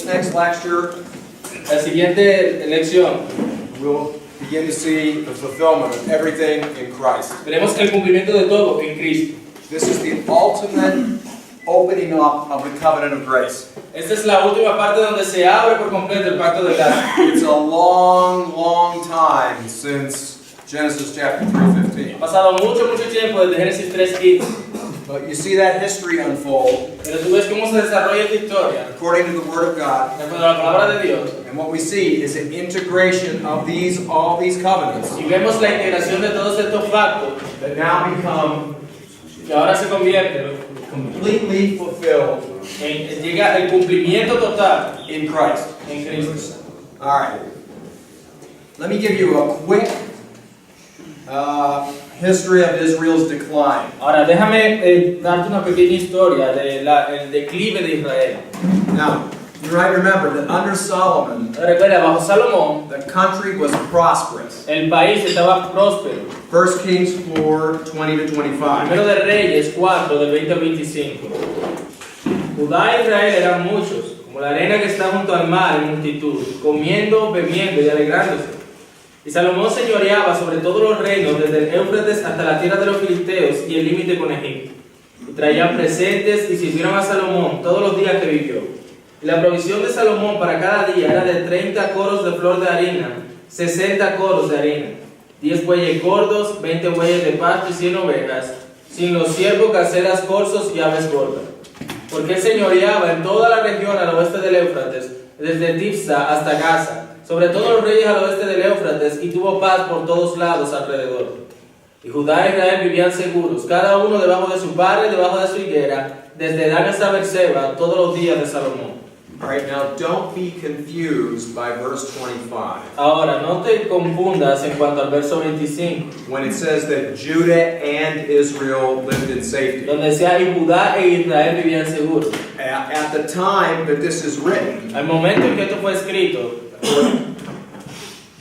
this next lecture, La siguiente lección, we'll begin to see the fulfillment of everything in Christ. veremos el cumplimiento de todo en Cristo. This is the ultimate opening up of the covenant of grace. Esta es la última parte donde se abre por completo el pacto de gracia. It's a long, long time since Genesis chapter 3:15. Ha pasado mucho tiempo desde Génesis 3:15. But you see that history unfold Pero tú ves cómo se desarrolla esta historia, according to the Word of God. de acuerdo a la palabra de Dios. And what we see is an integration of all these covenants Y vemos la integración de todos estos pactos, that now become que ahora se convierten completely fulfilled llega el cumplimiento total in Christ. en Cristo. All right. Let me give you a quick history of Israel's decline. Ahora déjame darte una pequeña historia del declive de Israel. Now, you might remember that under Solomon, Recuerda, bajo Salomón, the country was prosperous. el país estaba próspero. 1 Kings 4:20 to 25. Primero de Reyes 4, del 20 al 25. Judá e Israel eran muchos, como la arena que está junto al mar en multitud, comiendo, bebiendo y alegrándose. Y Salomón señoreaba sobre todos los reinos, desde el Éufrates hasta la tierra de los filisteos y el límite con Egipto. Y traían presentes y sirvieron a Salomón todos los días que vivió. Y la provisión de Salomón para cada día era de 30 coros de flor de harina, 60 coros de harina, 10 bueyes gordos, 20 bueyes de pasto y 100 ovejas, sin los ciervos, caseras, corzos y aves gordas. Porque él señoreaba en toda la región al oeste del Éufrates, desde Tifsa hasta Gaza, sobre todos los reyes al oeste del Éufrates, y tuvo paz por todos lados alrededor. Y Judá e Israel vivían seguros, cada uno debajo de su padre, debajo de su higuera, desde Dan hasta Beerseba, todos los días de Salomón. All right, now don't be confused by verse 25. Ahora, no te confundas en cuanto al verso 25, When it says that Judah and Israel lived in safety. donde decía, y Judá e Israel vivían seguros. At the time that this is written, Al momento en que esto fue escrito,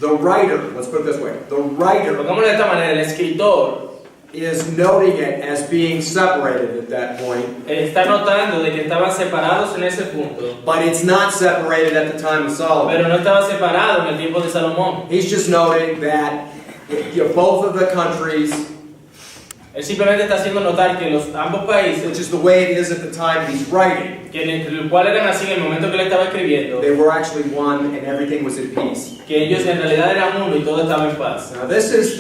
the writer, let's put it this way, the writer pongámoslo de esta manera, el escritor is noting it as being separated at that point, está notando de que estaban separados en ese punto, but it's not separated at the time of Solomon. pero no estaba separado en el tiempo de Salomón. He's just noting that both of the countries, Él simplemente está haciendo notar que ambos which países, is the way it is at the time he's writing, que el cual eran así en el momento que él estaba escribiendo, they were actually one and everything was at peace. que ellos en realidad eran uno y todo estaba en paz. Now this is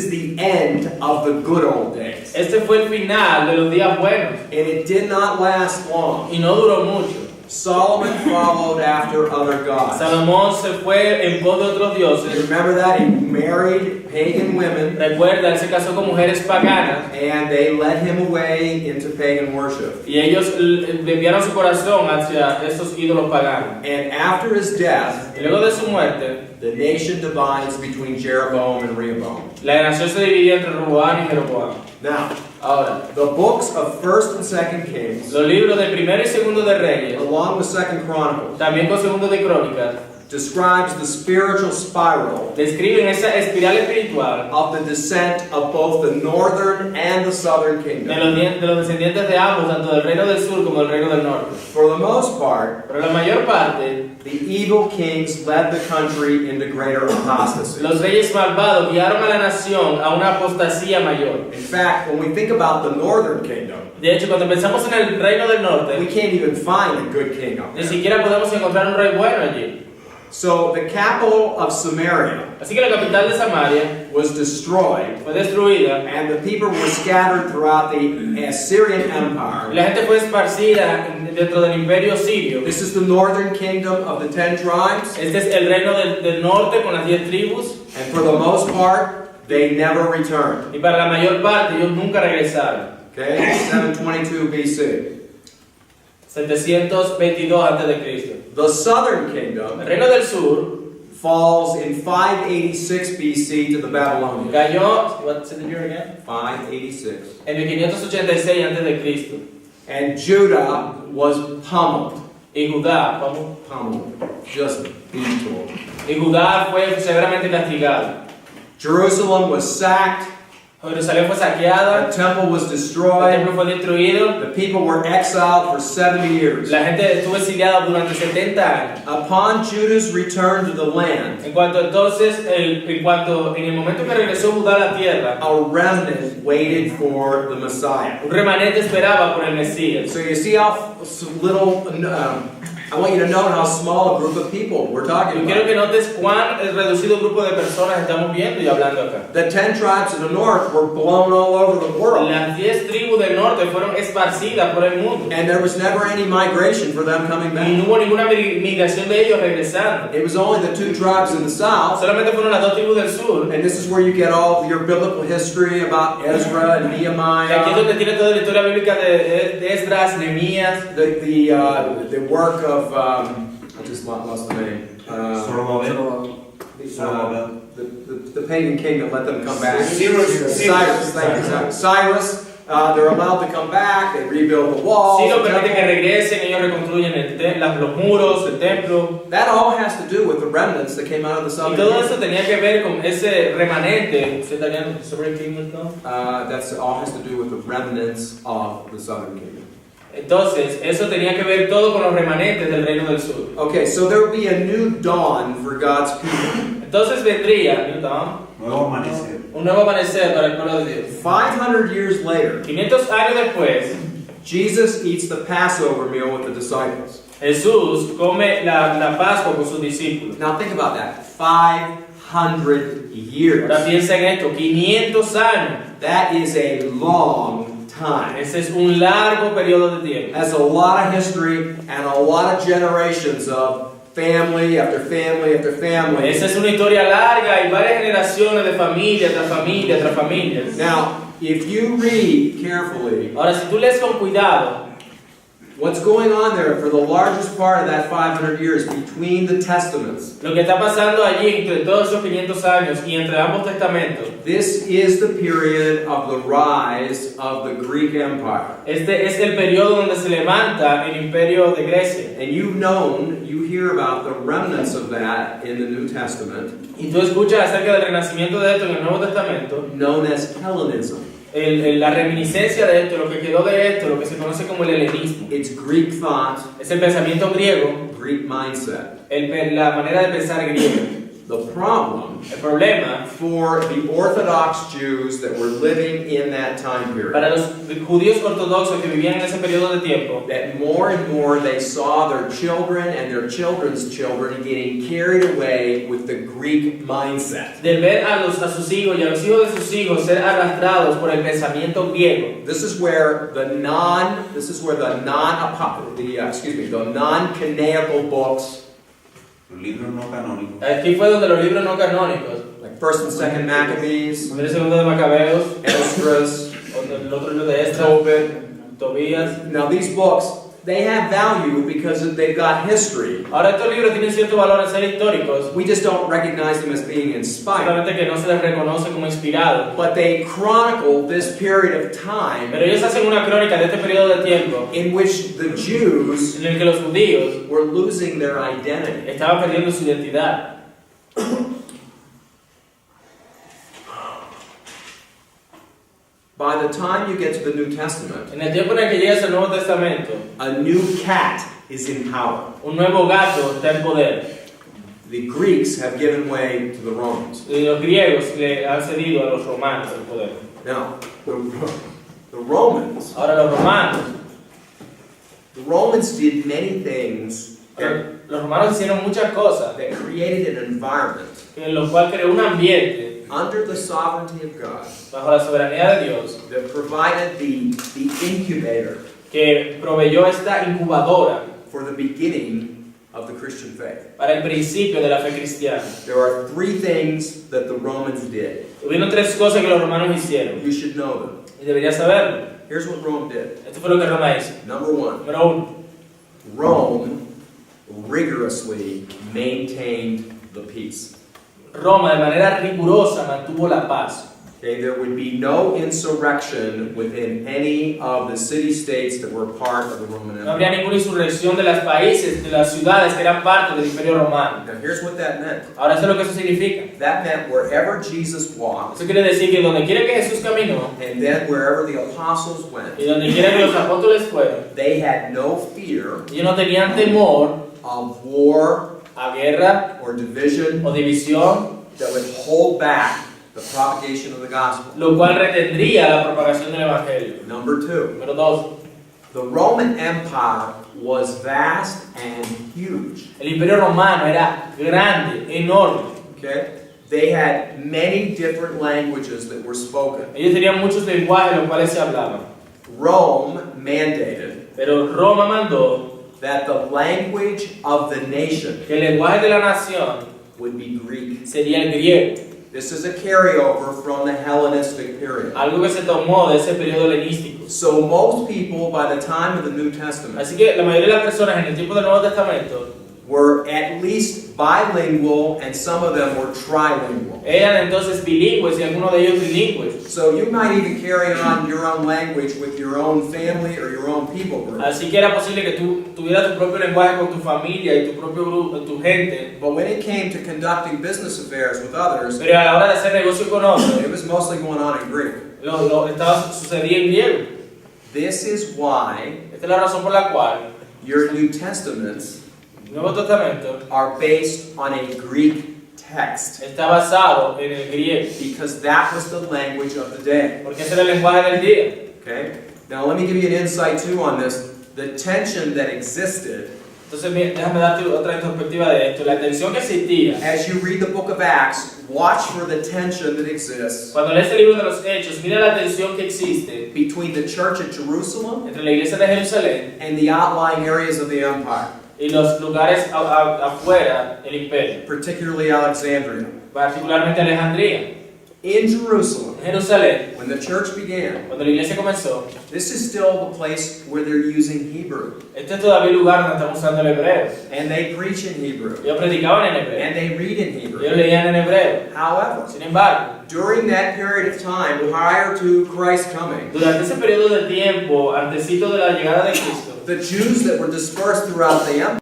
the end of the good old days. Este fue el final de los días buenos And it did not last long. y no duró mucho. Solomon followed after other gods. Salomón se fue en pos de otros You dioses. remember that? He married pagan women Recuerda, él se casó con mujeres paganas and they led him away into pagan worship. y ellos desviaron su corazón hacia esos ídolos paganos. And after his death, Y luego de su muerte, the nation divides between Jeroboam and Rehoboam. la nación se dividió entre Roboam y Jeroboam. Now, Ahora, the books of 1st and 2nd Kings, los libros de Primero y Segundo de Reyes, along with 2nd Chronicles, también con Segundo de Crónicas, describes the spiritual spiral describen esa espiral espiritual of the descent of both the northern and the southern de kingdom. los descendientes de ambos, tanto del reino del sur como del reino del norte. For the most part, Pero la mayor parte, the evil kings led the country into greater apostasy. los reyes malvados guiaron a la nación a una apostasía mayor. In fact, when we think about the northern kingdom, De hecho, cuando pensamos en el reino del we norte, can't even find a good king up ni there. siquiera podemos encontrar un rey bueno allí. So the capital of Samaria Así que la capital de Samaria was destroyed, fue destruida and the people were scattered throughout the Assyrian y Empire. la gente fue esparcida dentro del imperio sirio. This is the northern kingdom of the 10 tribes, Este es el reino del norte con las 10 tribus and for the most part, they never returned. y para la mayor parte ellos nunca regresaron. Okay, 722 BC. 722 a.C. The southern El kingdom reino del sur falls in 586 BC to the Babylonians. cayó, what's the year again? 586. En el 586 a.C. And Judah was pummeled. Y Judá, ¿cómo? Pummeled. Just beaten. Y Judá fue severamente castigado. Jerusalem was sacked Jerusalén fue The saqueada, temple was el destroyed. templo fue destruido, The people were exiled for 70 years. la gente estuvo exiliada durante 70 años. Upon Judah's return to the land, En cuanto entonces, en el momento que regresó Judá a la tierra, a remnant waited for the Messiah. un remanente esperaba por el Mesías. So you see how little, I want you to note how small a group of people we're talking Yo quiero que about. notes cuán reducido grupo de personas estamos viendo y hablando acá. The 10 tribes of the north were blown all over the world. Las 10 tribus del norte fueron esparcidas por el mundo. And there was never any migration for them coming Y back. no hubo ninguna migración de ellos regresando. It was only the 2 tribes in the south. Solamente fueron las 2 tribus del sur. And this is where you get all of your biblical history about Ezra and Y aquí es Nehemiah, donde tiene toda la historia bíblica de Esdras, Nehemías, the work of, I just lost the name. The pagan king that let them come back. Cyrus, thank you. Cyrus, they're allowed to come back, they rebuild the walls. Ciro the permite que temple. regresen, ellos reconstruyen los muros, el templo. That all has to do with the remnants that came out of the Y southern todo kingdom. eso tenía que ver con ese remanente. ¿Usted está viendo Southern Kingdom, no? That's all has to do with the remnants of the southern kingdom. Entonces, eso tenía que ver todo con los remanentes del reino del sur. Okay, so there will be a new dawn for God's people. Entonces vendría, ¿no? Nuevo amanecer. Un nuevo amanecer para el pueblo de Dios. 500 years later, 500 años después, Jesus eats the Passover meal with the disciples. Jesús come la Pascua con sus discípulos. Now think about that. 500 years. Ahora piensa en esto, 500 años. That is a long time. Ese es un largo periodo de tiempo. Has a lot of history and a lot of generations of family after family after family. Esa es una historia larga y varias generaciones de familia tras familia tras familia. Now, if you read carefully, Ahora, si tú lees con cuidado, what's going on there for the largest part of that 500 years between the testaments, lo que está pasando allí entre todos esos 500 años y entre ambos testamentos, this is the period of the rise of the Greek Empire. este es el periodo donde se levanta el imperio de Grecia. And you hear about the remnants of that in the New Testament, Y tú escuchas acerca del renacimiento de esto en el Nuevo Testamento, known as Hellenism. la reminiscencia de esto, lo que quedó de esto, lo que se conoce como el helenismo. It's Greek thought, Es el pensamiento griego, Greek mindset. la manera de pensar griega. The problem El problema for the Orthodox Jews that were living in that time period, para los judíos ortodoxos que vivían en ese periodo de tiempo, that more and more they saw their children and their children's children getting carried away with the Greek mindset. de ver a sus hijos y a los hijos de sus hijos ser arrastrados por el pensamiento griego. This is where the non-canonical books, Los libros no canónicos. Aquí fue donde los libros no canónicos, like 1st and 2nd Maccabees, el segundo de Macabeos, Esdras, el otro libro de Esdras, Tobit. Tobías. Now these books, they have value because they've got history. Ahora estos libros tienen cierto valor al ser históricos, We just don't recognize them as being inspired. solamente que no se les reconoce como inspirados. But they chronicle this period of time Pero ellos hacen una crónica de este periodo de tiempo in which the Jews en el que los judíos were losing their identity. estaban perdiendo su identidad. By the time you get to the New Testament, En el tiempo en el que llegas al Nuevo Testamento, a new cat is in power. un nuevo gato está en poder. The Greeks have given way to the Romans. Y los griegos le han cedido a los romanos el poder. Now, the Romans Ahora The Romans did many things los romanos hicieron muchas cosas that created an environment en los cuales creó un ambiente under the sovereignty of God bajo la soberanía de Dios that provided the incubator que proveyó esta incubadora for the beginning of the Christian faith. para el principio de la fe cristiana. There are 3 things that the Romans did. Hubieron 3 cosas que los romanos hicieron You should know them. y deberías saberlo. Here's what Rome did. Esto fue lo que Roma hizo. Number 1, Número 1. Rome rigorously maintained the peace. Roma de manera rigurosa mantuvo la paz. Okay, there would be no insurrection within any of the city-states that were part of the Roman No habría Empire. ninguna insurrección de los países, de las ciudades que eran parte del Imperio Romano. Now here's what that meant. Ahora, eso es lo que eso significa. That meant wherever Jesus walked, Eso quiere decir que donde quiera que Jesús caminó and then wherever the apostles went, y donde quiera que los apóstoles fueron, they had no fear ellos no tenían temor of war a guerra or division o división, that would hold back the propagation of the gospel. lo cual retendría la propagación del Evangelio. Number two, Número 2. the Roman Empire was vast and huge. El Imperio Romano era grande, enorme. Okay? They had many different languages that were spoken. Ellos tenían muchos lenguajes los cuales se hablaban. Rome mandated Pero Roma mandó that the language of the nation que el lenguaje de la nación would be Greek. sería el griego. This is a carryover from the Hellenistic period. Algo que se tomó de ese periodo helenístico. So most people by the time of the New Testament Así que la mayoría de las personas en el tiempo del Nuevo Testamento were at least bilingual and some of them were trilingual. eran entonces bilingües y algunos de ellos trilingües. So you might even carry on your own language with your own family or your own people group. Así que era posible que tú tuvieras tu propio lenguaje con tu familia y tu propio grupo, tu gente. But when it came to conducting business affairs with others, Pero a la hora de hacer negocio con otros, it was mostly going on in Greek. sucedía en griego. This is why Esta es la razón por la cual your New Testaments el Nuevo Testamento are based on a Greek text, está basado en el griego, because that was the language of the day. porque ese era el lenguaje del día. Okay? Now let me give you an insight too on this. The tension that existed Entonces, déjame darte otra perspectiva de esto. La tensión que existía. as you read the book of Acts, watch for the tension that exists Cuando lees el libro de los Hechos, mira la tensión que existe between the church at Jerusalem entre la iglesia de Jerusalén and the outlying areas of the empire, y los lugares afuera del imperio, particularly Alexandria. particularmente Alejandría. In Jerusalem, En Jerusalén, when the church began, cuando la iglesia comenzó, this is still the place where they're using Hebrew. este es todavía el lugar donde están usando el hebreo. And they preach in Hebrew. Ellos predicaban en hebreo, And they read in ellos Hebrew. leían en hebreo. However, Sin embargo, during that period of time prior to Christ's coming, durante ese periodo de tiempo, antesito de la llegada de Cristo, the Jews that were dispersed throughout the empire,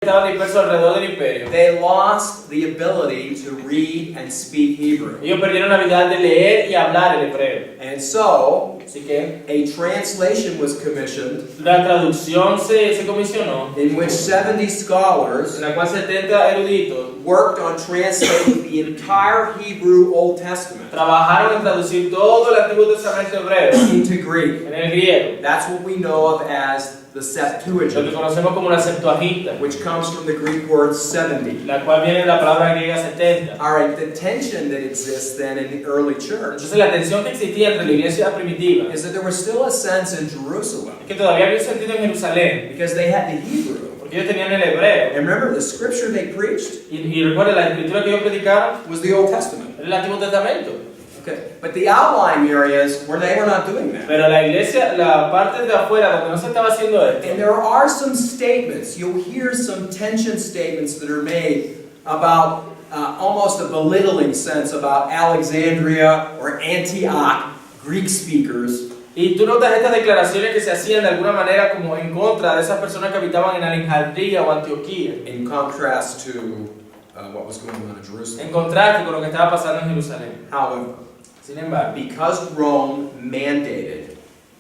estaban dispersos alrededor del imperio. they lost the ability to read and speak Hebrew. Ellos perdieron la habilidad de leer y hablar el hebreo. And so, Así que a translation was commissioned la traducción se comisionó, in which 70 scholars en la cual 70 eruditos worked on translating the entire Hebrew Old Testament trabajaron en traducir todo el Antiguo Testamento hebreo into Greek. en el griego, That's what we know of as the lo que Septuagint, conocemos como la Septuaginta, which comes from the Greek word 70. la cual viene de la palabra griega 70. All right, the tension that exists then in the early church Entonces la tensión que existía entre la iglesia primitiva is that there was still a sense in Jerusalem es que todavía había un sentido en Jerusalén, because they had the Hebrew. porque ellos tenían el hebreo. And remember, the scripture they preached Y recuerda, la escritura que ellos predicaron was the Old Testament. era el Antiguo Testamento. Okay, but the outlying areas where they were not doing that. Pero la iglesia, la parte de afuera donde no se estaba haciendo And esto, there are some statements, you'll hear some tension statements that are made about almost a belittling sense about Alexandria or Antioch, Greek speakers. y tú notas estas declaraciones que se hacían de alguna manera como en contra de esas personas que habitaban en Alejandría o Antioquía, In contrast to what was going on in Jerusalem. en contraste con lo que estaba pasando en Jerusalén. However, Sin embargo, because Rome mandated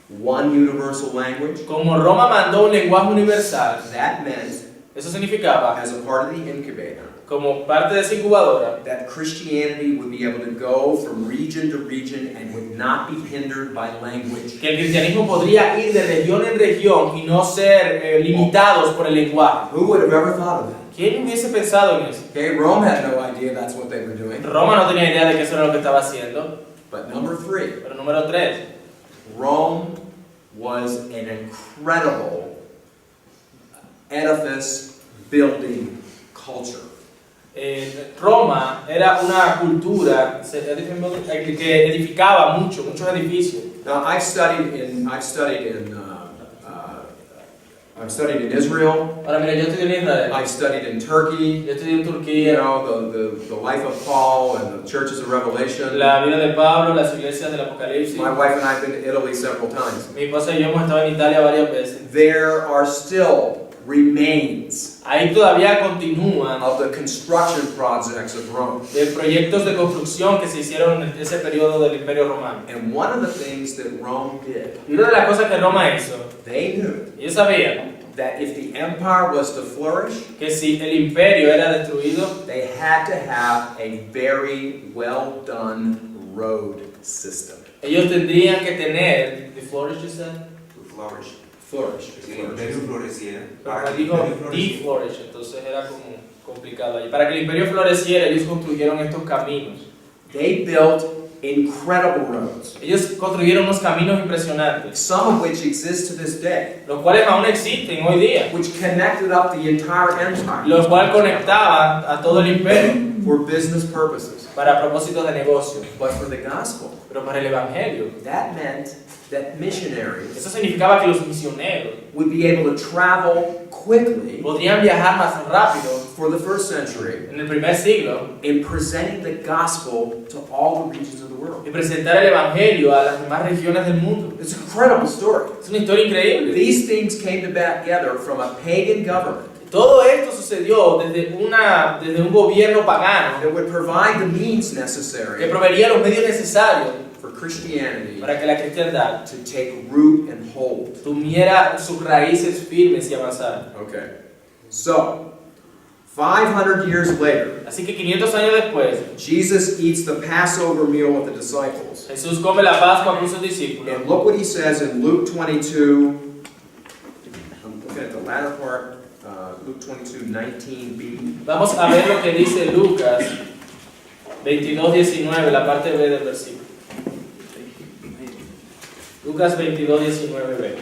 one universal language, como Roma mandó un lenguaje universal, that meant, eso significaba, as a part of the incubator, como parte de esa incubadora, that Christianity would be able to go from region to region and would not be hindered by language. que el cristianismo podría ir de región en región y no ser limitados por el lenguaje. Who would have ever thought of that? ¿Quién hubiese pensado en eso? Okay, Rome had no idea that's what they were doing. Roma no tenía idea de que eso era lo que estaba haciendo. But number three, Pero número 3, Rome was an incredible edifice building culture. Roma era una cultura que edificaba muchos edificios. Now I've studied in I've studied in Israel. Ahora mira, yo estudié en Israel, I studied in Turkey. yo estudié en You Turquía, know, the life of Paul and the churches of Revelation. la vida de Pablo, las iglesias del Apocalipsis. My wife and I have been to Italy several times. Mi esposa y yo hemos estado en Italia varias veces. There are still remains Ahí todavía continúan of the construction projects of Rome. de proyectos de construcción que se hicieron en ese periodo del Imperio Romano. And one of the things that Rome did, Y una de las cosas que Roma hizo, they knew ellos sabían that if the empire was to flourish, que si el imperio era destruido, they had to have a very well done road system. ellos tendrían que tener, the flourish is that? To flourish. Flourish. Si el imperio floreciera, Pero para que el dijo imperio floreciera, de-flourish, entonces era como complicado ahí. Para que el imperio floreciera, ellos construyeron estos caminos. They built incredible roads, Ellos construyeron unos caminos impresionantes, some of which exist to this day, los cuales aún existen hoy día, which connected up the entire empire los cuales conectaban a todo el imperio for business purposes. para propósitos de negocio. But for the gospel, Pero para el evangelio, that meant that missionaries eso significaba que los misioneros would be able to travel quickly podrían viajar más rápido for the first century en el primer siglo in presenting the gospel to all the regions of the world. y presentar el evangelio a las demás regiones del mundo. It's an incredible story. Es una historia increíble. These things came together from a pagan government Todo esto sucedió desde un gobierno pagano that would provide the means que necessary proveería los medios necesarios for Christianity para que la cristiandad to take root and hold. tuviera sus raíces firmes y avanzara. Okay. So, 500 years later, Así que 500 años después, Jesus eats the Passover meal with the disciples. Jesús come la Pascua con sus discípulos. And look what he says in Luke 22. I'm looking at the latter part. Luke 22, 19b. Vamos a ver lo que dice Lucas 22:19, la parte B del versículo. Lucas 22:19b.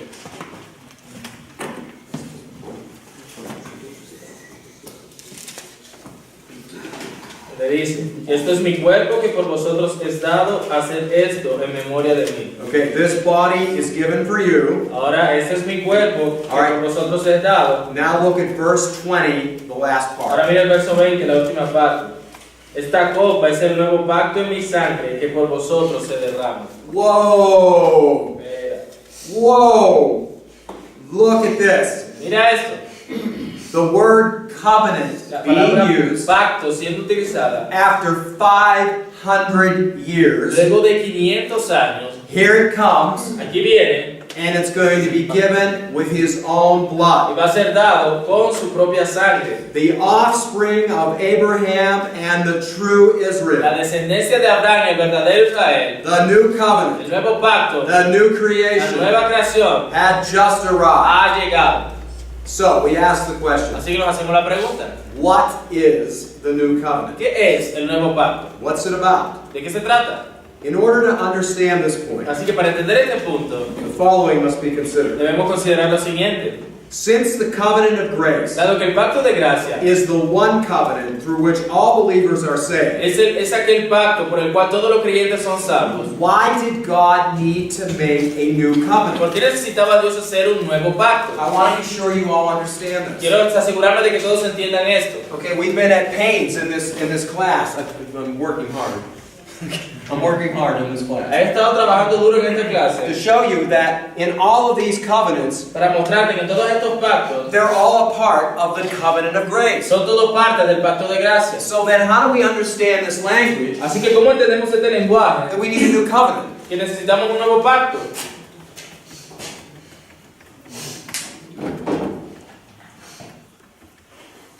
Le dice, esto es mi cuerpo que por vosotros es dado, haced esto en memoria de mí. Okay, this body is given for you. Ahora, este es mi cuerpo que Alright. por vosotros es dado. Now look at verse 20, the last Ahora part. mira el verso 20, la última parte. Esta copa es el nuevo pacto en mi sangre que por vosotros se derrama. Whoa! Mira, Whoa! Look at this. mira esto. The word covenant La palabra being used pacto siendo utilizada after 500 years. luego de 500 años. Here it comes, Aquí viene and it's going to be given with his own y blood. va a ser dado con su propia sangre. The offspring of Abraham and the true La Israel. descendencia de Abraham, el verdadero Israel, The new covenant, el nuevo pacto, the new la creation nueva creación had just arrived. ha llegado. So we ask the question, Así que nos hacemos la pregunta, what is the new covenant? ¿qué es el nuevo pacto? What's it about? ¿De qué se trata? In order to understand this point, Así que para entender este punto, the following must be considered. debemos considerar lo siguiente. Since the covenant of grace Dado que el pacto de gracia is the one covenant through which all believers are saved, es aquel pacto por el cual todos los creyentes son salvos, why did God need to make a new covenant? ¿por qué necesitaba Dios hacer un nuevo pacto? I want to be sure you all understand this. Quiero asegurarme de que todos entiendan esto. Okay, we've been at pains in this class. I'm working hard. I'm working hard in this class. He estado trabajando duro en esta To clase show you that in all of these covenants, para mostrarte que todos estos pactos they're all a part of the covenant of grace. son todos parte del pacto de gracia. So then how do we understand this language Así que ¿cómo entendemos este lenguaje? that we need a new covenant? Que necesitamos un nuevo pacto.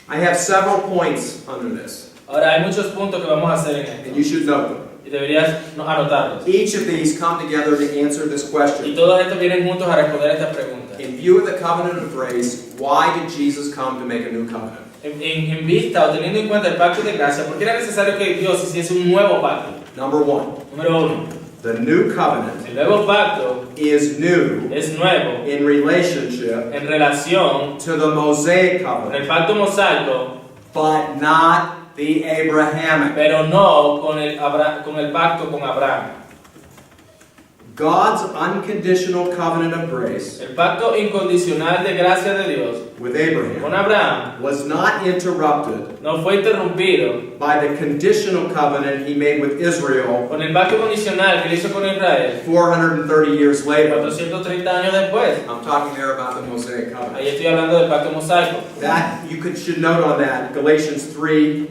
I have several points under this, Ahora hay muchos puntos que vamos a hacer en and esto you should note them. y deberías anotarlos. Each of these come together to answer this Y question. todos estos vienen juntos a responder esta pregunta. In view of the covenant of grace, why did Jesus come to make a new covenant? En vista o teniendo en cuenta el pacto de gracia, ¿por qué era necesario que Dios hiciese un nuevo pacto? Number one, Número uno, the new covenant el nuevo pacto is new es nuevo in relationship en relación to the Mosaic con el covenant, pacto mosaico, but not the Abrahamic. pero no con el pacto con Abraham. God's unconditional covenant of grace El pacto incondicional de gracia de Dios with con Abraham Abraham was not interrupted no fue interrumpido by the conditional covenant he made with Israel con el pacto condicional que él hizo con Israel 430 years later. 430 años después. I'm talking there about the Mosaic covenant. Ahí estoy hablando del pacto mosaico. That should note on that Galatians 3,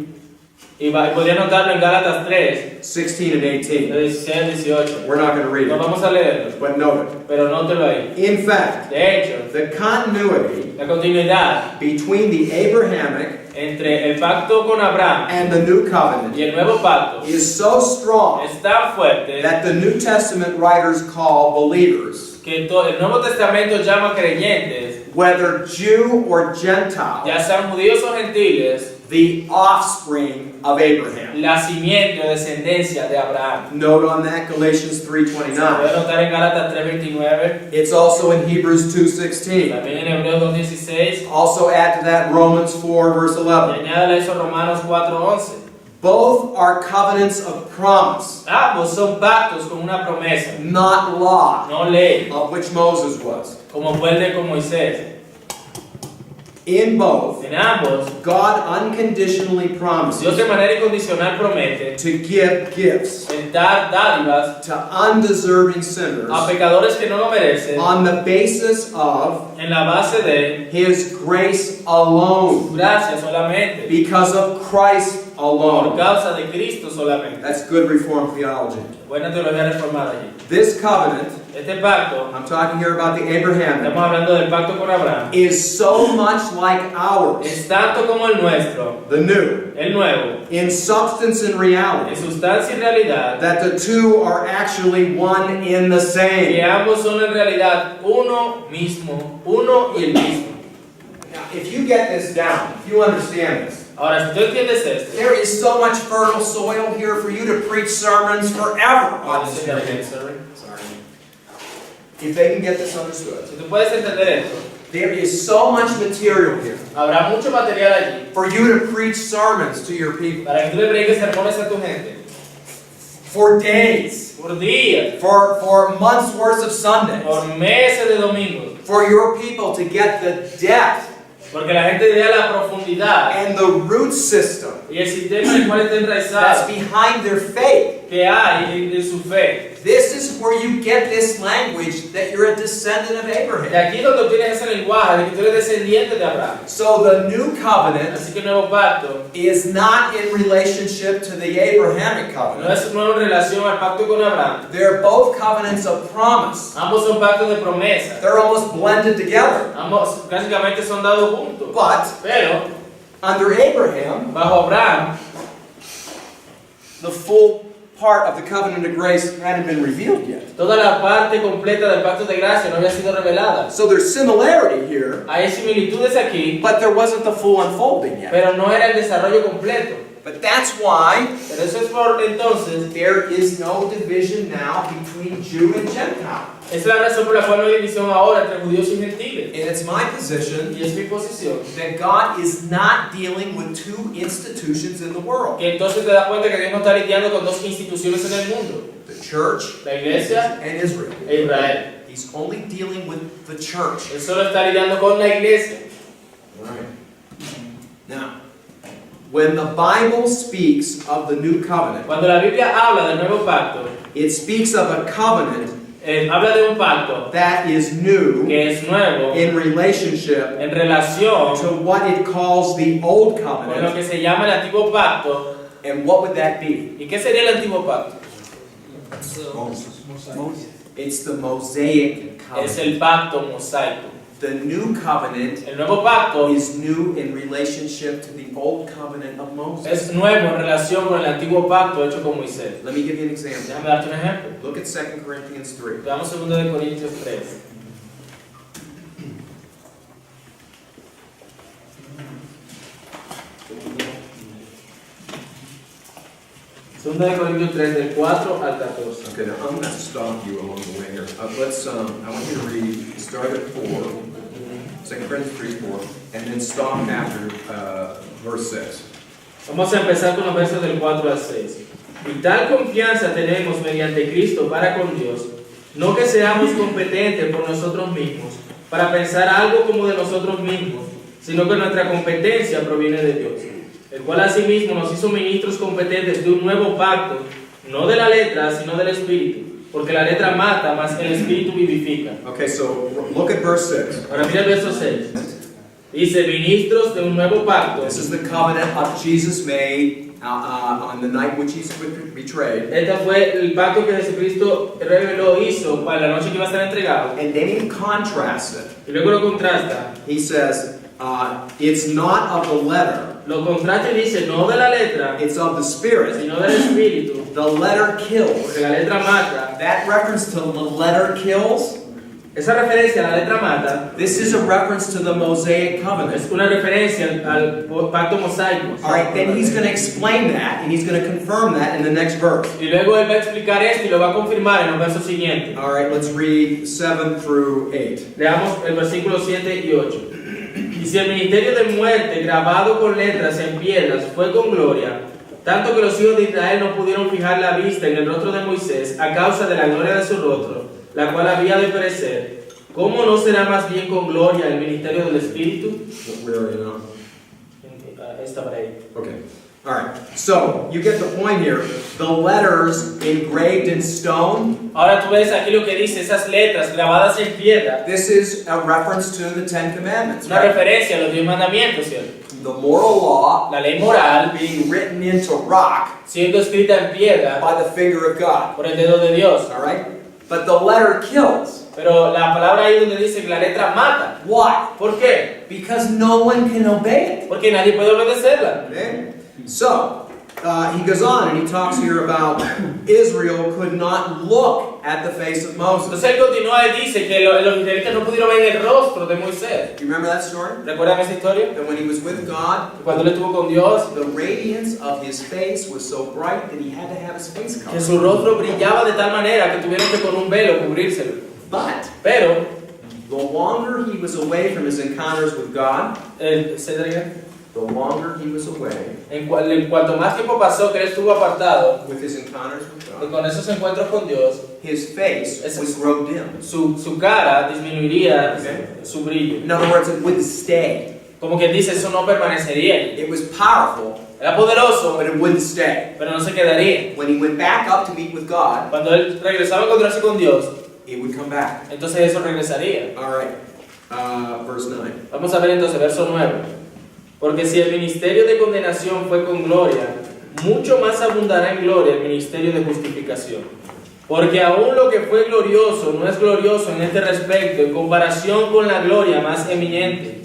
Y podría notarlo en Gálatas 3, 16 and de 18. 16 al 18. We're not going to read No it, vamos a leerlo, but note it. pero nótelo ahí. In fact, De hecho, the continuity la continuidad between the Abrahamic entre el pacto con Abraham and the new covenant y el nuevo pacto is so strong es tan fuerte that the New Testament writers call believers, que el Nuevo Testamento llama creyentes, whether Jew or Gentile, ya sean judíos o gentiles, the offspring of Abraham. la simiente o descendencia de Abraham. Note on that Galatians Se puede 3:29. notar en Gálatas 3:29, It's also in Hebrews 2:16. también en Hebreos 2:16, Also add to that Romans 4 verse y 11. añádale eso a Romanos 4:11. Both are covenants of promise, Ambos son pactos con una promesa, not law, no ley, of which Moses was. como fue el de con Moisés. In both, En ambos, God unconditionally Dios promises de manera incondicional promete to give gifts el dar dádivas to undeserving sinners a pecadores que no lo merecen on the basis of en la base de His grace alone, gracia solamente, because of Christ por alone. causa de Cristo solamente. That's good Reformed theology. Buena teología reformada allí. This covenant, Este pacto, I'm talking here about the Abrahamic, estamos hablando del pacto con Abraham, is so much like ours, es tanto como el nuestro, the new, el nuevo, in substance and en reality, sustancia y realidad, that the two are actually one in the que same. ambos son en realidad uno mismo, uno y el mismo. Now, if you get this down, if you understand this, Ahora, si tú entiendes esto, there is so much fertile soil here for you to preach sermons forever on this area. Sorry. If they can get this understood, si tú puedes entender esto, there is so much material here habrá mucho material allí for you to preach sermons to your people para que tú le prediques sermones a tu gente for days, por días, for months worth of Sundays, por meses de domingos, for your people to get the depth porque la gente vea la profundidad and the root system y el sistema en el cual está that's enraizado behind their faith. que hay en su fe. This is where you get this language that you're a descendant of De Abraham. aquí donde obtienes ese lenguaje de que tú eres descendiente de Abraham. So the new covenant Así que el nuevo pacto is not in relationship to the Abrahamic no covenant. es nuevo en relación al pacto con Abraham. They're both covenants of promise. Ambos son pactos de promesa. They're almost blended together. Ambos básicamente son dados juntos. But Pero under Abraham, bajo Abraham, the full part of the covenant of grace hadn't been revealed yet. toda la parte completa del pacto de gracia no había sido revelada. So there's similarity here, Hay similitudes aquí, but there wasn't the full unfolding yet. pero no era el desarrollo completo. But that's why Pero eso es por entonces, there is no division now between Jew and Gentile. es la razón por la cual no hay división ahora entre judíos y gentiles. And it's my position Y es mi posición. that God is not dealing with two institutions in the world, Que entonces te das cuenta que Dios no está lidiando con dos instituciones en el mundo, the church la iglesia and Israel. e Israel. He's only dealing with the church. Él solo está lidiando con la iglesia. Right. Now, when the Bible speaks of the new covenant, Cuando la Biblia habla del nuevo pacto, it speaks of a covenant habla de un pacto that is new que es nuevo in relationship en relación to what it calls the old con lo covenant. que se llama el antiguo pacto. And what would that be? ¿Y qué sería el antiguo pacto? It's the Mosaic Es covenant. el pacto mosaico. The new covenant El nuevo pacto is new in relationship to the old covenant of Moses. es nuevo en relación con el antiguo pacto hecho con Moisés. Let me give you an example. Déjame darte un ejemplo. Look at 2 Corinthians 3. Veamos 2 de Corintios 3. Segunda de Corintios 3 del 4 al 14. Okay, now I'm going to stop you along the way here. I want you to read, start at 4, 2 Corinthians 3, 4, and then stop after verse 6. Vamos a empezar con los versos del 4 al 6. Y tal confianza tenemos mediante Cristo para con Dios, No que seamos competentes por nosotros mismos, para pensar algo como de nosotros mismos, sino que nuestra competencia proviene de Dios, el cual asimismo nos hizo ministros competentes de un nuevo pacto, no de la letra, sino del Espíritu, porque la letra mata, mas el Espíritu vivifica. Okay, so look at verse 6. Ahora mira el verso 6. Dice, ministros de un nuevo pacto. This is the covenant of Jesus made on the night which he's betrayed. Este fue el pacto que Jesucristo reveló, hizo para la noche que iba a ser entregado. And then he contrasts it. Y luego lo contrasta. He says, it's not of the letter, Lo contrasta y dice, no de la letra, it's of the Spirit. sino del Espíritu. The letter kills. Porque la letra mata. That reference to the letter kills, Esa referencia a la letra mata this is a reference to the Mosaic covenant. es una referencia al pacto mosaico. Alright, then he's going to explain that, and he's going to confirm that in the next verse. Y luego él va a explicar esto y lo va a confirmar en los versos siguientes. Alright, let's read 7 through 8. Leamos el versículo 7 y 8. Y si el ministerio de muerte grabado con letras en piedras fue con gloria, tanto que los hijos de Israel no pudieron fijar la vista en el rostro de Moisés a causa de la gloria de su rostro, la cual había de perecer, ¿cómo no será más bien con gloria el ministerio del Espíritu? Where are you now? Esta por ahí. Okay. Alright, so you get the point here. The letters engraved in stone, Ahora tú ves aquí lo que dice, esas letras grabadas en piedra, this is a reference to the Ten Commandments, una right? referencia a los 10 mandamientos, ¿cierto? The moral law La ley moral being written into rock siendo escrita en piedra by the finger of God. por el dedo de Dios. Alright? But the letter kills. Pero la palabra ahí donde dice que la letra mata. Why? ¿Por qué? Because no one can obey it. Porque nadie puede obedecerla. Okay? So, he goes on and he talks here about Israel could not look at the face of Moses. Entonces él continúa y dice que los israelitas no pudieron ver el rostro de Moisés. Do you remember that story? ¿Recuerdan esa historia? That when he was with God, Cuando él estuvo con Dios, the radiance of his face was so bright that he had to have his face que covered. su rostro brillaba de tal manera que tuvieron que con un velo cubrírselo. But Pero, the longer he was away from his encounters with God, the longer he was away en cuanto más tiempo pasó que él estuvo apartado with his encounters with y God, con esos encuentros con Dios, his face would grow dim. su cara disminuiría Okay. su brillo. In other words, it wouldn't stay. Como quien dice, eso no permanecería. It was powerful, Era poderoso, but it wouldn't stay. pero no se quedaría. When he went back up to meet with God, Cuando él regresaba a encontrarse con Dios, it would come back. entonces eso regresaría. All right, verse 9. Vamos a ver entonces verso 9. Porque si el ministerio de condenación fue con gloria, mucho más abundará en gloria el ministerio de justificación. Porque aún lo que fue glorioso no es glorioso en este respecto en comparación con la gloria más eminente.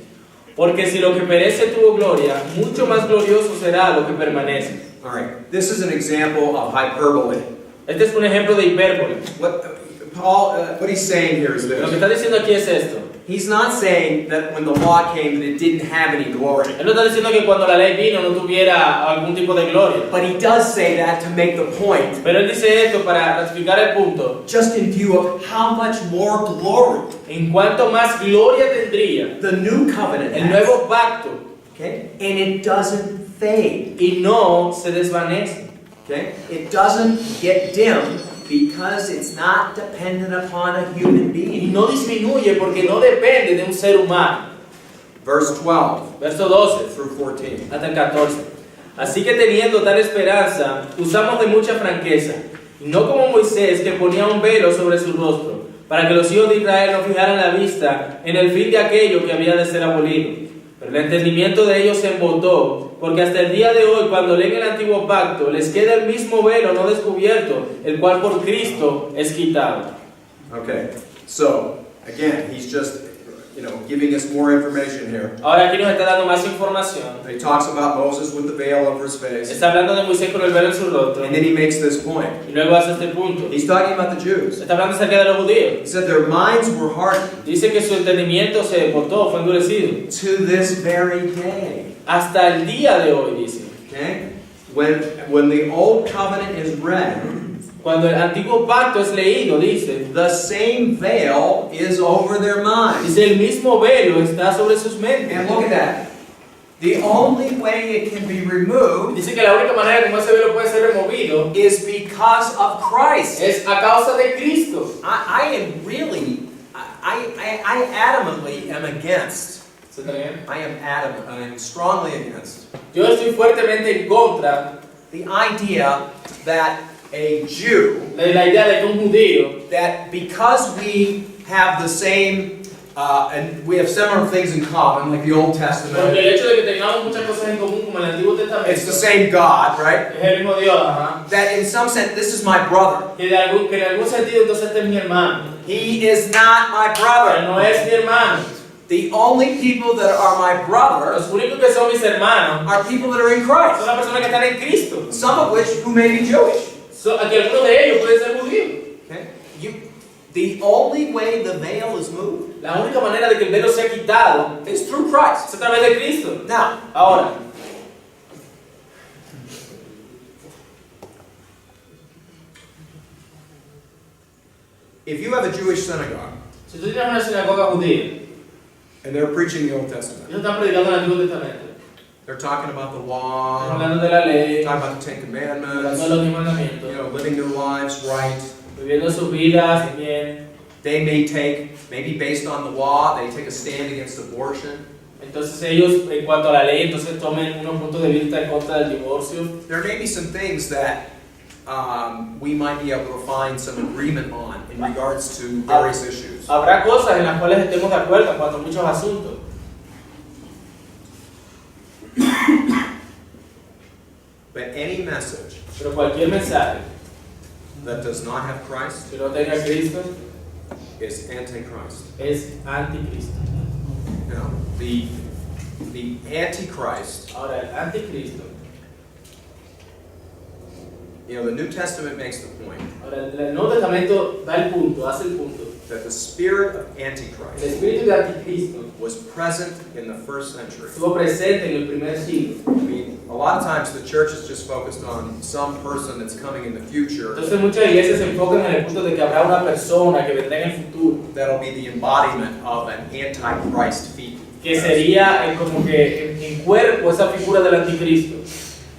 Porque si lo que perece tuvo gloria, mucho más glorioso será lo que permanece. All right, this is an example of hyperbole. Este es un ejemplo de hipérbole. What he's saying here is Lo que this. está diciendo aquí es esto. He's not saying that when the law came that it didn't have any glory. Él no está diciendo que cuando la ley vino no tuviera algún tipo de gloria. But he does say that to make the point, Pero él dice esto para ratificar el punto. just in view of how much more glory En cuanto más gloria tendría the new covenant el has. nuevo pacto Okay? And it doesn't fade. y no se desvanece. Okay? It doesn't get dim because it's not dependent upon a human Y being. no disminuye porque no depende de un ser humano. Verse 12 Verso 12 through 14. hasta el 14. Así que teniendo tal esperanza, usamos de mucha franqueza, y no como Moisés que ponía un velo sobre su rostro, para que los hijos de Israel no fijaran la vista en el fin de aquello que había de ser abolido. Pero el entendimiento de ellos se embotó, porque hasta el día de hoy, cuando leen el antiguo pacto, les queda el mismo velo no descubierto, el cual por Cristo es quitado. Okay, so again, he's just, giving us more information here. Ahora aquí nos está dando más información. He talks about Moses with the veil over his face, Está hablando de Moisés con el velo en su rostro, and then he makes this point. y luego hace este punto. He's talking about the Jews. Está hablando acerca de los judíos. He said their minds were hardened Dice que su entendimiento se botó, fue endurecido. to this very day. Hasta el día de hoy, dice. Okay? When the old covenant is read, Cuando el antiguo pacto es leído, dice, the same veil is over their minds. dice el mismo velo está sobre sus mentes. And look at that. The only way it can be removed Dice que la única manera como ese velo puede ser removido is because of Christ. es a causa de Cristo. I am really, I adamantly am against. ¿Se está bien? I am strongly against Yo estoy fuertemente en contra the idea that a Jew, de la idea de que un judío, that because we have the same, and we have similar things in common, like the Old porque Testament, el hecho de que tengamos muchas cosas en común como el Antiguo it's the Testamento, same God, right? es el mismo Dios, ajá. That in some sense, this is my brother. Que en algún sentido entonces este es mi hermano, He is not my pero brother. no es mi hermano. The only people that are my brothers Los únicos que son mis hermanos are people that are in son Christ. las personas que están en Cristo. Some of which who may be Jewish. Aquí algunos de ellos pueden ser judíos. Okay? The only way the veil is moved La única manera de que el velo sea quitado is through Christ. es a través de Cristo. Now, Ahora, if you have a Jewish synagogue si tú tienes una sinagoga judía, and they're preaching the Old Testament, ellos están predicando el Antiguo Testamento, they're talking about the están law, hablando de la ley, talking about the Ten hablando Commandments, de los 10 mandamientos, living their lives right. viviendo sus vidas bien. They may take, maybe based on the law, they take a stand against abortion. Entonces ellos, en cuanto a la ley, entonces tomen unos puntos de vista en contra del divorcio. There may be some things that we might be able to find some agreement on in regards to various issues. Habrá cosas en las cuales estemos de acuerdo en cuanto a muchos asuntos. But any message Pero cualquier mensaje that does not have Christ que no tenga a Cristo is antichrist. es anticristo. Now, the antichrist, Ahora, el anticristo, the New Testament makes the point ahora el Nuevo Testamento da el punto, hace el punto. that the spirit of El antichrist espíritu de anticristo was present in the first century. estuvo presente en el primer siglo. I mean, a lot of times the church is just focused on some person that's coming in the future Entonces muchas iglesias se enfocan en el punto de que habrá una persona que vendrá en el futuro, that'll be the embodiment of an antichrist figure. que sería como que en cuerpo esa figura del anticristo.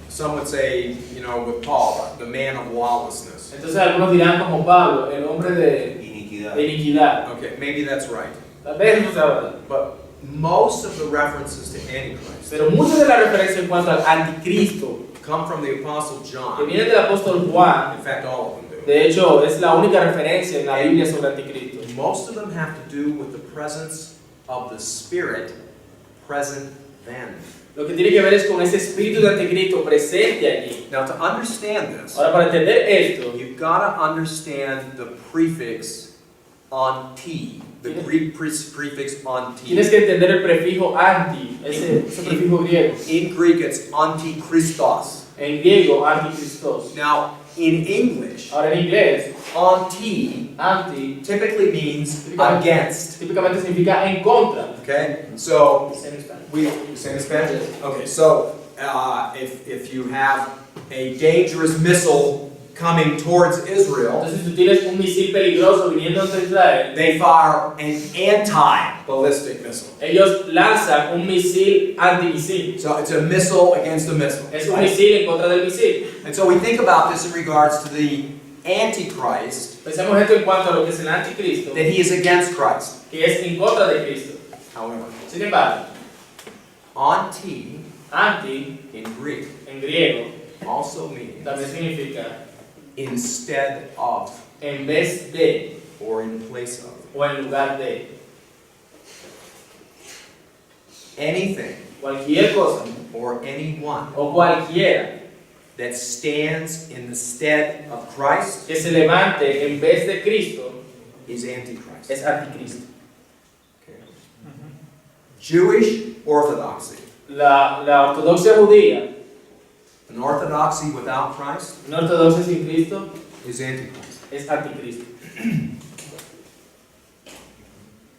Some would say, with Paul, the man of lawlessness. Entonces algunos dirán como Pablo, el hombre de Iniquidad. iniquidad. Okay, maybe that's right. Tal vez no sea verdad. But most of the references to Antichrist Pero muchas de las referencias en cuanto al anticristo come from the Apostle que John. vienen del apóstol Juan, In fact, all of them do. de hecho es la única referencia en la Biblia sobre anticristo. Most of them have to do with the presence of the Spirit present then. Lo que tiene que ver es con ese espíritu de anticristo presente allí. Now, to understand this, Ahora, para entender esto, you've got to understand the prefix anti, the Greek prefix anti. tienes que entender el prefijo anti, ese prefijo griego. In Greek, it's antichristos. En griego, anticristos. Now, in English, Ahora, en inglés, anti typically means against. típicamente significa en contra. Okay, so Same in Spanish. we say in Spanish. Okay, so if you have a dangerous missile coming towards Israel, Entonces, si tú tienes un misil peligroso viniendo de Israel, they fire an anti-ballistic missile. ellos lanzan un misil antimisil. So it's a missile against a missile. Es un right? misil en contra del misil. And so we think about this in regards to the Antichrist, Pensemos esto en cuanto a lo que es el anticristo, that he is against Christ. que es en contra de Cristo. However, Sin embargo, anti anti in Greek en griego also means también significa instead of en vez de or in place of. o en lugar de. Anything Cualquier cosa or anyone o cualquiera that stands in the stead of Christ que se levante en vez de Cristo is Antichrist. es anticristo. Okay. Jewish orthodoxy. La ortodoxia judía, An orthodoxy without Christ una ortodoxia sin Cristo, is Antichrist. es anticristo.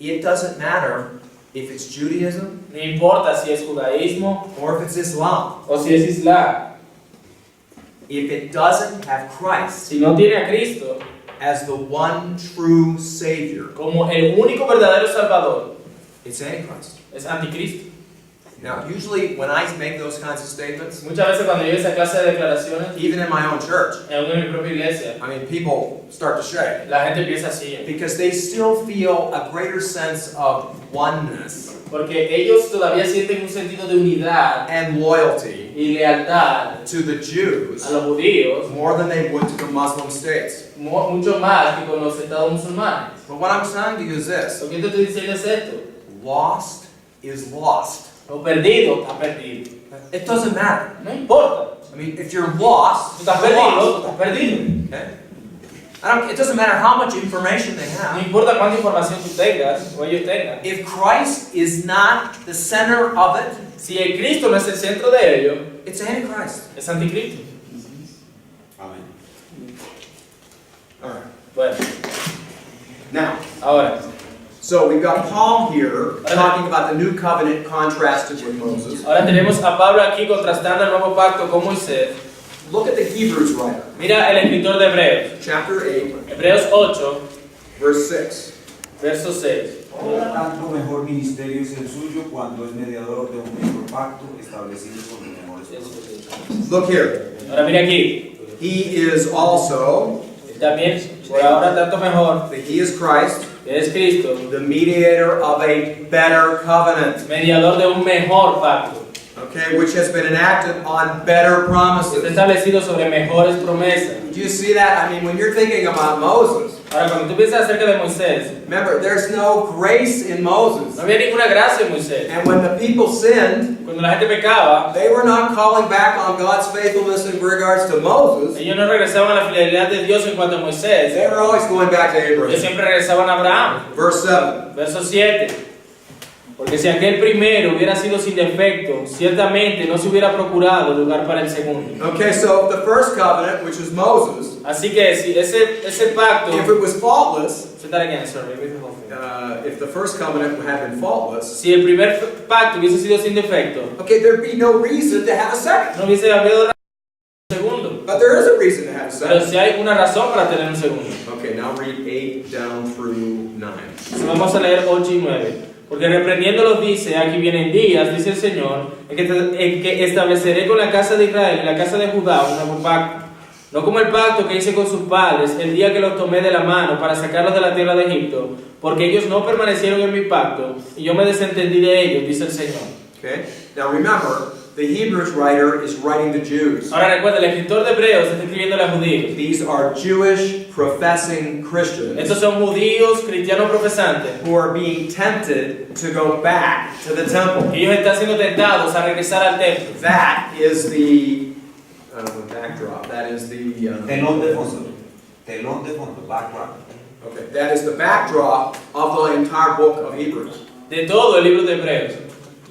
It doesn't matter if it's Judaism No importa si es judaísmo or if it's Islam. o si es Islam. If it doesn't have Christ Si no tiene a Cristo as the one true Savior, como el único verdadero Salvador, it's Antichrist. es anticristo. Now, usually when I make those kinds of statements, Muchas veces cuando yo esa clase de declaraciones, even in my own church, en mi propia iglesia, I mean, people start to shake la gente empieza así. because they still feel a greater sense of oneness Porque ellos todavía sienten un sentido de unidad and loyalty y lealtad to the Jews a los judíos, more than they would to the Muslim states. mucho más que con los estados musulmanes. But what I'm saying to you is this: Lo que yo te estoy diciendo es esto. lost is lost. Lo perdido está perdido. It doesn't matter. No importa. I mean, if you're lost, Tú estás you're perdido, lost. tú estás perdido. Okay? It doesn't matter how much information they No have. importa cuánta información tú tengas o ellos tengan. If Christ is not the center of it, Si el Cristo no es el centro de ello, it's Antichrist. es anticristo. Amén. All right. Bueno, Now, ahora, so we've got Paul here talking about the new covenant contrasted with Moses. ahora tenemos a Pablo aquí contrastando el nuevo pacto con Moisés. Look at the Hebrews writer, Mira el escritor de Hebreos, chapter 8, Hebreos 8, verse 6. verso 6. Ahora tanto mejor ministerio es el suyo cuando es mediador de un mejor pacto establecido con los mejores propósitos. Look here. Ahora mira aquí, He is also, también, por ahora tanto mejor, he is Christ, que es Cristo, the mediator of a better covenant, mediador de un mejor pacto, okay, which has been enacted on better está promises. establecido sobre mejores promesas. Do you see that? I mean, when you're thinking about Moses, Ahora, cuando tú piensas acerca de Moisés, remember, there's no grace in Moses. no había ninguna gracia en Moisés. And when the people sinned, Cuando la gente pecaba, they were not calling back on God's faithfulness in regards to Moses. ellos no regresaban a la fidelidad de Dios en cuanto a Moisés. They were always going back to Ellos Abraham. siempre regresaban a Abraham. Verse 7. Verso 7. Porque si aquel primero hubiera sido sin defecto, ciertamente no se hubiera procurado lugar para el segundo. Okay, so the first covenant, which was Moses, Así que si ese pacto, if it was faultless, say that again, sorry, repeat the whole thing. if the first covenant had been faultless, Si el primer pacto hubiese sido sin defecto, okay, there'd be no reason to have a second. no hubiese habido un segundo. But there is a reason to have a Pero second. si hay una razón para tener un segundo. Okay, now read 8 down through 9. Entonces vamos a leer 8 y 9. Porque reprendiéndolos dice, aquí vienen días, dice el Señor, en que estableceré con la casa de Israel y la casa de Judá un nuevo pacto. No como el pacto que hice con sus padres el día que los tomé de la mano para sacarlos de la tierra de Egipto, porque ellos no permanecieron en mi pacto y yo me desentendí de ellos, dice el Señor. Okay? Now remember, the Hebrews writer is writing to Jews. Ahora recuerda, el escritor de Hebreos está escribiendo a los judíos. These are Jewish professing Christians Estos son judíos cristianos profesantes. who are being tempted to go back to the temple. Ellos están siendo tentados a regresar al templo. That is the backdrop. That is the Telón de fondo. Telón de fondo. Background. okay. That is the backdrop of the entire book of Hebrews. De todo el libro de Hebreos.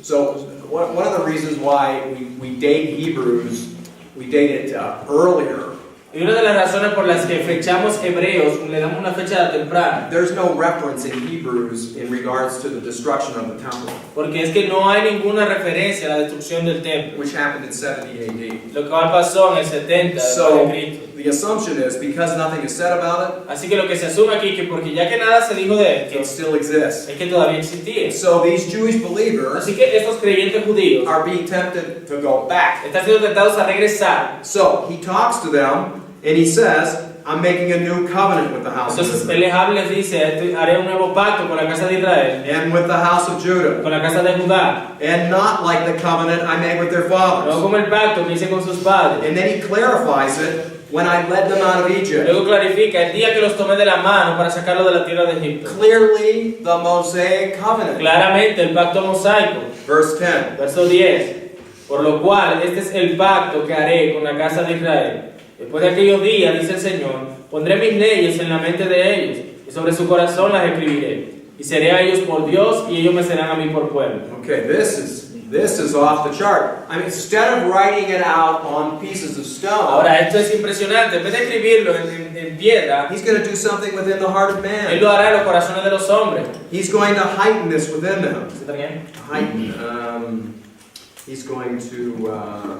So one of the reasons why we date Hebrews, we date it earlier. Y una de las razones por las que fechamos Hebreos, le damos una fecha temprana, There's no reference in Hebrews in regards to the destruction of the temple, porque es que no hay ninguna referencia a la destrucción del templo, which happened in 70 AD. lo cual pasó en el 70 después So de Cristo. the assumption is because nothing is said about Así que lo que se asume aquí que porque ya que nada se dijo de it, esto, it still exists. es que todavía existía. So these Jewish believers Así que estos creyentes judíos are being tempted to go back. están siendo tentados a regresar. So he talks to them and he says, I'm making a new covenant with the house of Entonces él Israel les habla y les dice, haré un nuevo pacto con la casa de Israel, and with the house of Judah, con la casa de Judá, and not like the covenant I made with their no fathers. como el pacto que hice con sus padres. And then he clarifies it when I led them out of Egypt. Luego clarifica el día que los tomé de la mano para sacarlos de la tierra de Egipto. Clearly the Mosaic covenant. Claramente el pacto mosaico. Verse 10. Verso 10. Por lo cual este es el pacto que haré con la casa de Israel. Después de aquellos días, dice el Señor, pondré mis leyes en la mente de ellos y sobre su corazón las escribiré. Y seré a ellos por Dios y ellos me serán a mí por pueblo. Okay, this is off the chart. I mean, instead of writing it out on pieces of stone, Ahora, esto es impresionante. En vez de escribirlo en piedra, he's going to do something within the heart of Él man. lo hará en los corazones de los hombres. He's going to heighten this within them. ¿Sí está bien? Heighten. He's going to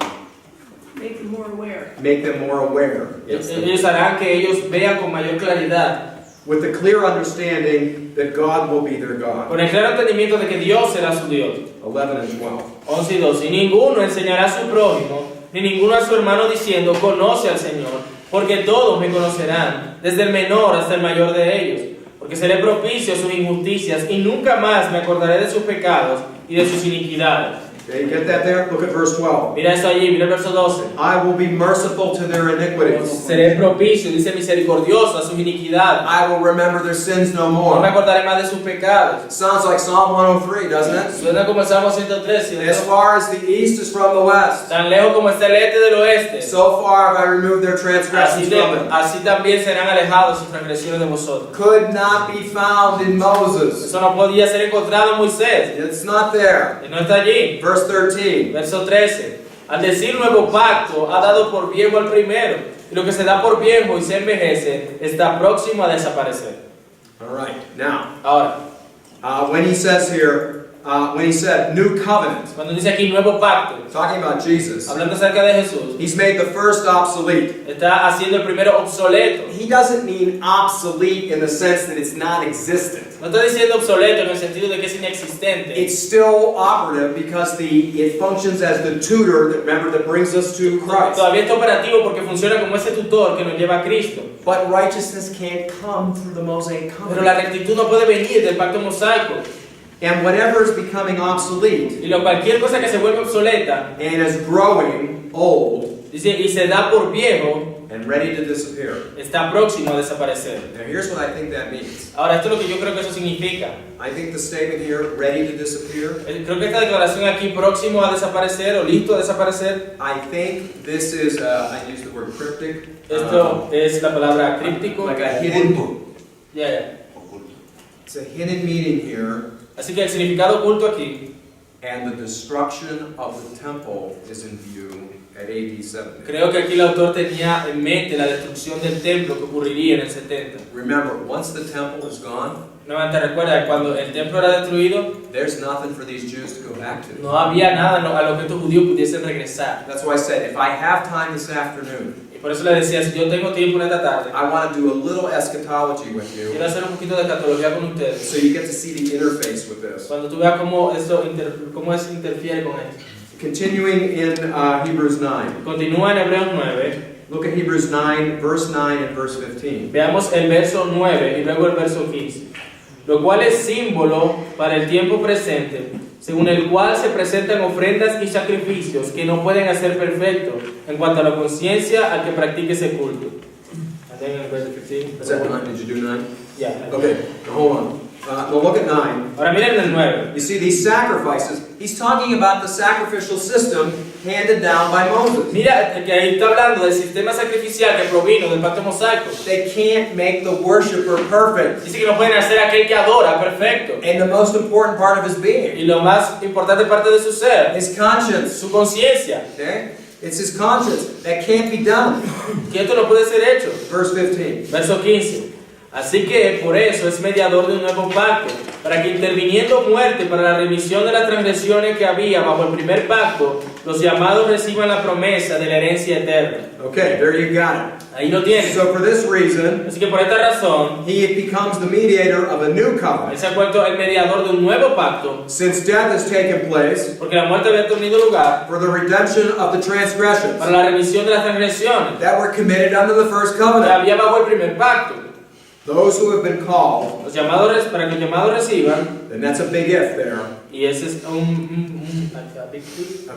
Make them more aware. make them more aware. Yes. Ellos harán que ellos vean con mayor claridad with the clear understanding that God will be their God. Con el claro entendimiento de que Dios será su Dios. 11 and 12. 11 y 12. Y ninguno enseñará a su prójimo, ni ninguno a su hermano diciendo, conoce al Señor, porque todos me conocerán, desde el menor hasta el mayor de ellos. Porque seré propicio a sus injusticias, y nunca más me acordaré de sus pecados y de sus iniquidades. Okay, you get that there? Look at verse 12. Mira eso allí, mira el verso 12. I will be merciful to their iniquities. Seré propicio, dice misericordioso a sus iniquidades. I will remember their sins no No me more. acordaré más de sus pecados. Sounds like Psalm 103, doesn't it? Suena como el Salmo 103, As ¿cierto? far as the east is from the west, Tan lejos como está el este del oeste. so far have I removed their transgressions from them. Así también serán alejados sus transgresiones de vosotros. Could not be found in Moses. Eso no podía ser encontrado en Moisés. It's not there. Y no está allí. Verse 13. Verso 13. Al decir nuevo pacto, ha dado por viejo al primero. Y lo que se da por viejo y se envejece está próximo a desaparecer. All right. Now, Ahora, when he says here, when he said new covenant, cuando dice aquí nuevo pacto, talking about Jesus, hablando acerca de Jesús, he's made the first obsolete. está haciendo el primero obsoleto. He doesn't mean obsolete in the sense that it's non-existent. No está diciendo obsoleto en el sentido de que es inexistente. It's still operative because it functions as the tutor that, remember, that brings us to Christ. Todavía está operativo porque funciona como ese tutor que nos lleva a Cristo. But righteousness can't come through the Mosaic Pero la covenant. rectitud no puede venir del pacto mosaico. And whatever is becoming obsolete Y cualquier cosa que se vuelve obsoleta and is growing old dice, y se da por viejo, and ready to disappear. está próximo a desaparecer. Now here's what I think that means. Ahora, esto es lo que yo creo que eso significa. I think the statement here, ready to disappear, Creo que esta declaración aquí, próximo a desaparecer o listo a desaparecer, I think this is, I use the word cryptic, esto es la palabra críptico. like a hidden, Ya, ya. Oculto. it's a hidden meaning here, Así que el significado oculto aquí, and the destruction of the temple is in view at AD 70. creo que aquí el autor tenía en mente la destrucción del templo que ocurriría en el 70. Remember, once the temple is gone, Nuevamente recuerda que cuando el templo era destruido, there's nothing for these Jews to go back to. no había nada a lo que estos judíos pudiesen regresar. That's why I said, if I have time this afternoon, Y por eso le decía, si yo tengo tiempo en esta tarde, I want to do a little eschatology with you, quiero hacer un poquito de escatología con ustedes. so you get to see the interface with this. Cuando tú veas cómo eso interfiere con eso. Continuing in Hebrews 9. Continúa en Hebreos 9. Look at Hebrews 9, verse 9 and verse 15. Veamos el verso 9 y luego el verso 15. Lo cual es símbolo para el tiempo presente, según el cual se presentan ofrendas y sacrificios que no pueden hacer perfecto en cuanto a la conciencia al que practique ese culto. And then in verse 15. Is that 9? Did you do 9? Yeah. Okay, now hold on. Well, look at 9. Ahora miren el 9. You see these sacrifices. He's talking about the sacrificial system handed down by Moses. Mira que ahí está hablando del sistema sacrificial que provino del pacto mosaico. They can't make the worshiper perfect. Dice que no pueden hacer aquel que adora perfecto. And the most important part of his being, Y lo más importante parte de su ser, his conscience. su conciencia. Okay? It's his conscience. That can't be done. Que esto no puede ser hecho. Verse 15. Verso 15. Así que por eso es mediador de un nuevo pacto, para que interviniendo muerte para la remisión de las transgresiones que había bajo el primer pacto, los llamados reciban la promesa de la herencia eterna. Okay, there you got it. Ahí lo tienen. So for this reason, Así que por esta razón, he becomes the mediator of a new él covenant. se ha vuelto el mediador de un nuevo pacto, Since death has taken place porque la muerte había tenido lugar for the redemption of the transgressions para la remisión de las transgresiones that were committed under the first que covenant. había bajo el primer pacto. Those who have been called, Los llamados, para que los llamados reciban, and that's a big if there. y ese es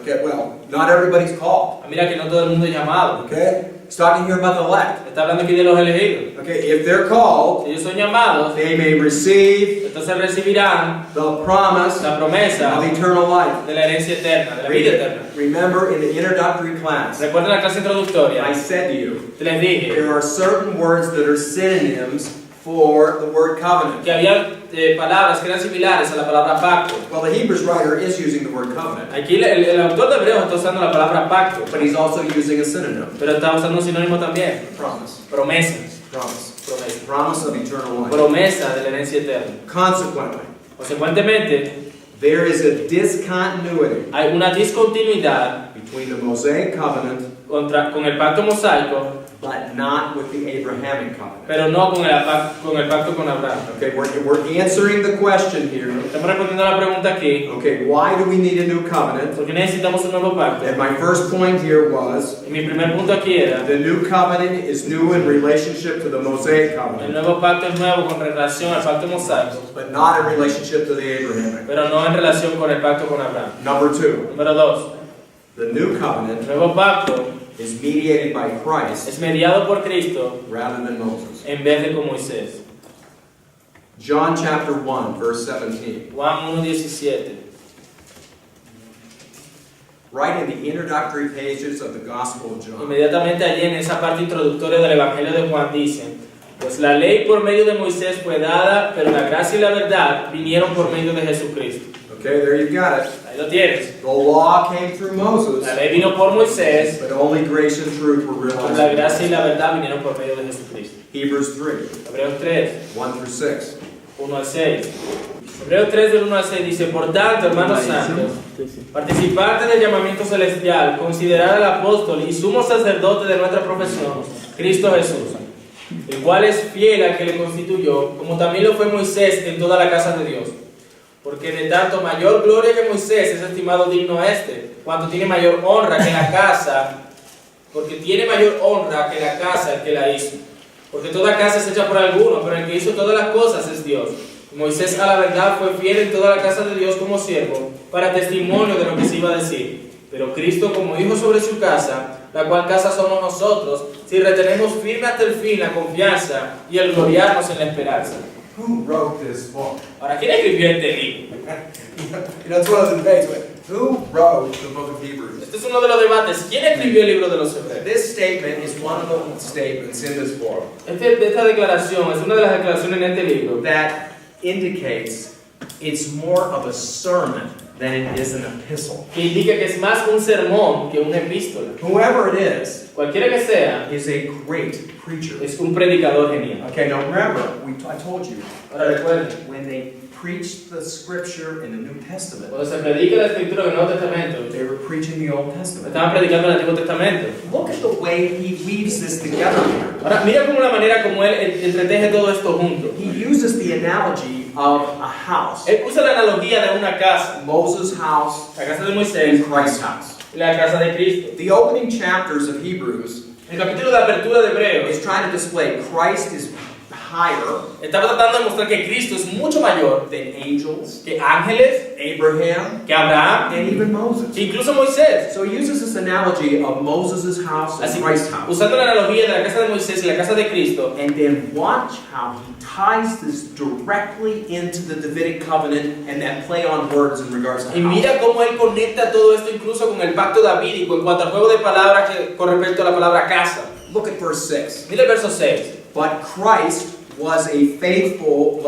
Okay, well, not everybody's called. mira que no todo el mundo es llamado. Okay? He's talking here about the elect. Está hablando aquí de los elegidos. Okay, if they're called, Si ellos son llamados, they may receive entonces recibirán the promise la promesa of eternal life. de la herencia eterna, de la vida eterna. Remember in the introductory class, Recuerden la clase introductoria, I said to you, te les dije there are certain words that are synonyms for the word covenant. que había palabras que eran similares a la palabra pacto. Well, the Hebrews writer is using the word covenant, Aquí el autor de Hebreos está usando la palabra pacto, but he's also using a synonym. pero está usando un sinónimo también, Promise. promesa, Promise. promesa, Promise of eternal life. promesa de la herencia eterna. Consequently, Consecuentemente, there is a discontinuity hay una discontinuidad between the Mosaic covenant con el pacto mosaico but not with the Abrahamic covenant. pero no con el pacto con Abraham. Okay, we're answering the question here. Estamos respondiendo a la pregunta aquí. Okay, why do we need a new covenant? ¿Por qué necesitamos un nuevo pacto? And my first point here was Y mi primer punto aquí era: the new covenant is new in relationship to the Mosaic el covenant, nuevo pacto es nuevo con relación al pacto mosaico, but not in relationship to the Abrahamic. pero no en relación con el pacto con Abraham. Number two, Número 2. the new El covenant nuevo pacto is mediated by Christ es mediado por Cristo rather than Moses. en vez de con Moisés. John chapter 1, verse 17. Juan 1:17. Right in the introductory pages of the Gospel of John. Inmediatamente allí en esa parte introductoria del Evangelio de Juan dicen: pues la ley por medio de Moisés fue dada, pero la gracia y la verdad vinieron por medio de Jesucristo. Okay, there you got it. Ahí lo tienes. The law came through Moses, La ley vino por Moisés, but only grace and truth were pero la realized. gracia y la verdad vinieron por medio de Jesucristo. Hebrews 3, Hebreos 3, 1 through 6. 1 al 6. Hebreos 3 del 1 al 6 dice: por tanto, hermanos santos, participar del llamamiento celestial, considerar al apóstol y sumo sacerdote de nuestra profesión, Cristo Jesús, el cual es fiel al que le constituyó, como también lo fue Moisés en toda la casa de Dios. Porque de tanto mayor gloria que Moisés es estimado digno cuanto tiene mayor honra que la casa, porque tiene mayor honra que la casa el que la hizo. Porque toda casa es hecha por alguno, pero el que hizo todas las cosas es Dios. Moisés a la verdad fue fiel en toda la casa de Dios como siervo, para testimonio de lo que se iba a decir. Pero Cristo como hijo sobre su casa, la cual casa somos nosotros, si retenemos firme hasta el fin la confianza y el gloriarnos en la esperanza. Who wrote this book? Ahora, ¿quién escribió este libro? You know, it's one of the debates. Who wrote the book of Hebrews? Este es uno de los debates. ¿Quién escribió el libro de los Hebreos? This statement is one of the statements in this book Esta declaración es una de las declaraciones en este libro that indicates it's more of a sermon than it is an epistle. que indica que es más un sermón que una epístola. Whoever it is Cualquiera que sea, a great preacher. es un predicador genial. Okay, now remember, I told you, Ahora recuerden, when they preached the scripture in the New Testament, cuando se predica la escritura del Nuevo Testamento, they were preaching the Old Testament. estaban predicando el Antiguo Testamento. Look at the way he weaves this together here. Ahora, mira cómo la manera como él entreteje todo esto junto. He uses the analogy of a house. Él usa la analogía de una casa, Moses' house la casa de and Moisés Christ's house. y la casa de Cristo. The opening chapters of Hebrews El capítulo de apertura de Hebreos is trying to display Christ is higher estaba tratando de mostrar que Cristo es mucho mayor than angels, que ángeles, Abraham, que Abraham, and even Moses. que incluso Moisés. So he uses this analogy of Moses' house and Así, Christ's house. usando la analogía de la casa de Moisés y la casa de Cristo, And then watch how he ties this directly into the Davidic covenant and that play on words in regards to y house. mira cómo él conecta todo esto incluso con el pacto davídico en cuanto al juego de palabras con respecto a la palabra casa. Look at verse 6. Mira el verso 6. But Christ was faithful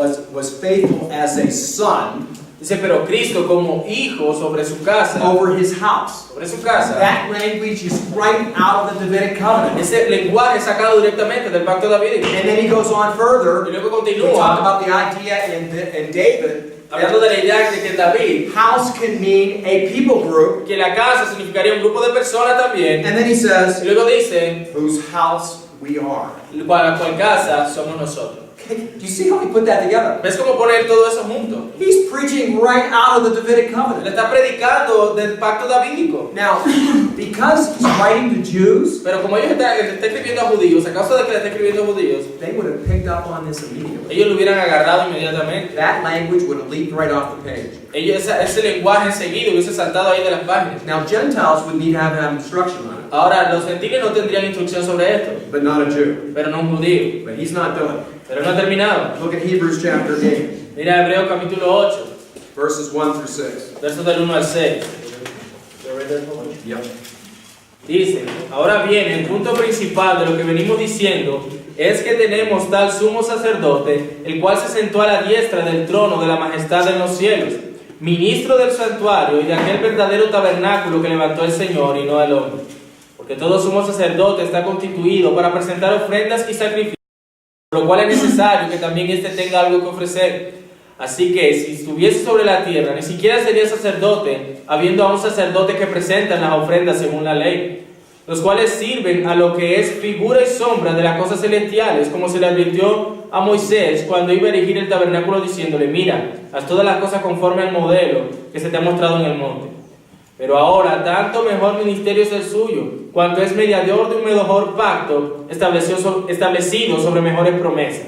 as a son Dice, pero Cristo como hijo sobre su casa, over his house. sobre su casa. That language is right out of the Davidic covenant. Ese lenguaje es sacado directamente del pacto davídico. And then he goes on further. Y luego We continúa talked about the idea in David hablando de la idea de que David, house can mean a people group. que la casa significaría un grupo de personas también. And then he Y says, luego dice, whose house we are. la cual casa somos nosotros. Okay, do you see how he put that together? ¿Ves cómo poner todo eso junto? He's preaching right out of the Davidic Le covenant. está predicando del pacto davídico. Now, because he's writing to Jews, Pero como ellos le está escribiendo a judíos, a causa de que le está escribiendo a judíos, they would have picked up on this immediately. ellos lo hubieran agarrado inmediatamente. That language would have leaped right off the page. Ese lenguaje enseguida hubiese saltado ahí de las páginas. Now, Gentiles would need to have instruction on it, Ahora, los gentiles no tendrían instrucción sobre esto, but not a Jew. pero no un judío. But he's not done. Pero no ha terminado. Look at Hebrews chapter 8, Mira Hebreos capítulo 8, verses 1 through 6. versos del 1 al 6. Yep. Dice, ahora bien, el punto principal de lo que venimos diciendo es que tenemos tal sumo sacerdote, el cual se sentó a la diestra del trono de la majestad en los cielos, ministro del santuario y de aquel verdadero tabernáculo que levantó el Señor y no el hombre. Porque todo sumo sacerdote está constituido para presentar ofrendas y sacrificios, por lo cual es necesario que también éste tenga algo que ofrecer. Así que si estuviese sobre la tierra, ni siquiera sería sacerdote, habiendo a un sacerdote que presenta las ofrendas según la ley. los cuales sirven a lo que es figura y sombra de las cosas celestiales, como se le advirtió a Moisés cuando iba a erigir el tabernáculo diciéndole, mira, haz todas las cosas conforme al modelo que se te ha mostrado en el monte. Pero ahora, tanto mejor ministerio es el suyo, cuanto es mediador de un mejor pacto establecido sobre mejores promesas.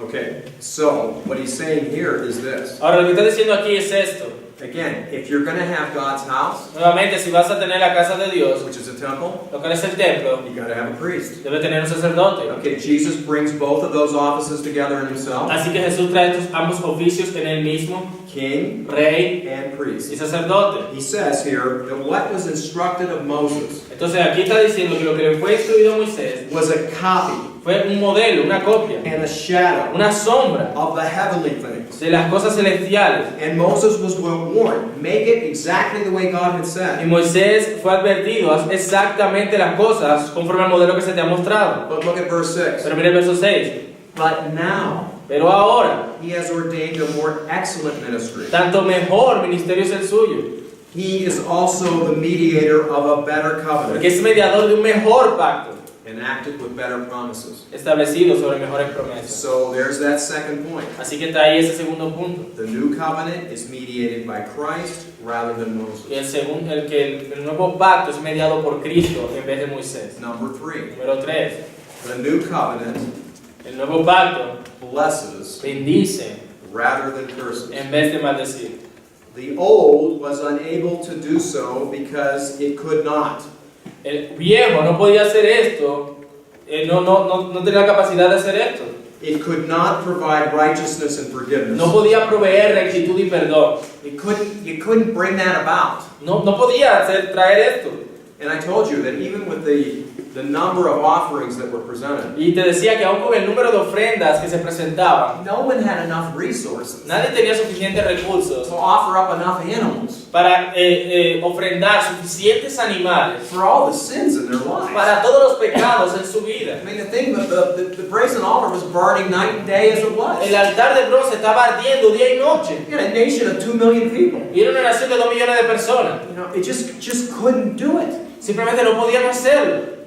Okay, so what he's saying here is this. Ahora, lo que está diciendo aquí es esto. Again, if you're going to have God's house, Nuevamente, si vas a tener la casa de Dios, which is a temple, lo que es el templo, you got to have a priest. debe tener un sacerdote. Okay, Jesus brings both of those offices together in himself, Así que Jesús trae estos ambos oficios en él mismo, king rey and y priest. sacerdote. He says here that what was instructed of Moses Entonces aquí está diciendo que lo que le fue instruido a Moisés was a copy fue un modelo, una copia, and a shadow una sombra of the heavenly things. de las cosas celestiales. And Moses was warned, make it exactly the way God had Y said. Moisés fue advertido, haz exactamente las cosas conforme al modelo que se te ha mostrado. But look at verse 6. Pero mira el verso 6. But now Pero ahora, he has ordained a more excellent ministry. tanto mejor ministerio es el suyo, He is also the mediator of a better porque covenant, es mediador de un mejor pacto, enacted with better promises. establecido sobre mejores promesas. So there's that second point. Así que está ahí ese segundo punto. The new covenant is mediated by Christ rather than Moses. Y el nuevo pacto es mediado por Cristo en vez de Moisés. Number 3, Número 3. the new covenant El nuevo pacto blesses bendice rather than curses. en vez de maldecir. The old was unable to do so because it could not. El viejo no podía hacer esto, no tenía la capacidad de hacer esto. It could not provide righteousness and forgiveness. No podía proveer rectitud y perdón. You couldn't bring that about. No podía traer esto. And I told you that even with the number of offerings that were presented, Y te decía que aún con el número de ofrendas que se presentaban, no one had enough resources nadie tenía suficientes recursos to offer up enough animals para ofrendar suficientes animales for all the sins in their lives. para todos los pecados en su vida. I mean, the thing that the brazen altar was burning night and day as it was. El altar de bronce estaba ardiendo día y noche. You had a nation of 2 million people. Y era una nación de 2 millones de personas. You know, it just couldn't do it. Simplemente no podían hacerlo.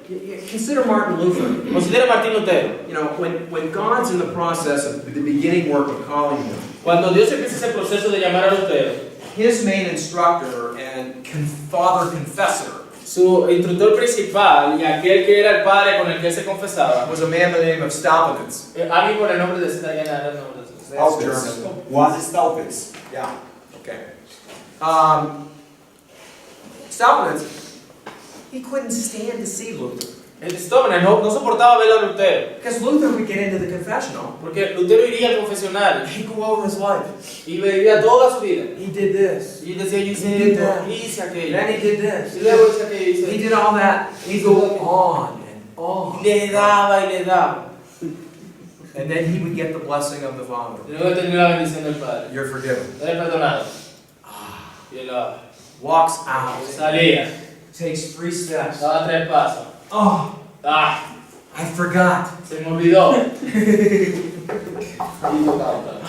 Consider Martin Luther. Considera Martín Lutero. You know, when God's in the process of the beginning work of calling him, Cuando Dios empieza ese proceso de llamar a Lutero, his main instructor and father confessor su instructor principal y aquel que era el padre con el que él se confesaba, was a man by the name of Staupitz. alguien por el nombre de Juan Staupitz. Yeah. Okay. Staupitz, he couldn't stand to see Luther. Stovner no soportaba ver a Lutero, Because Luther would get into the confessional. porque Lutero iría al confesionario He'd go over his life. y vivía toda su vida. He did this. Y decía, yo hice He did esto, that. hice aquello, Then he did this. y luego hice aquello, hice He aquello. did all that. He'd go on and on. Le daba y le daba. And then he would get the blessing of the Father. Y luego tenía la bendición del Padre. You're forgiven. Eres perdonado. Y él Walks out. salía, Takes 3 steps. daba 3 pasos. Oh, I forgot. Se me olvidó.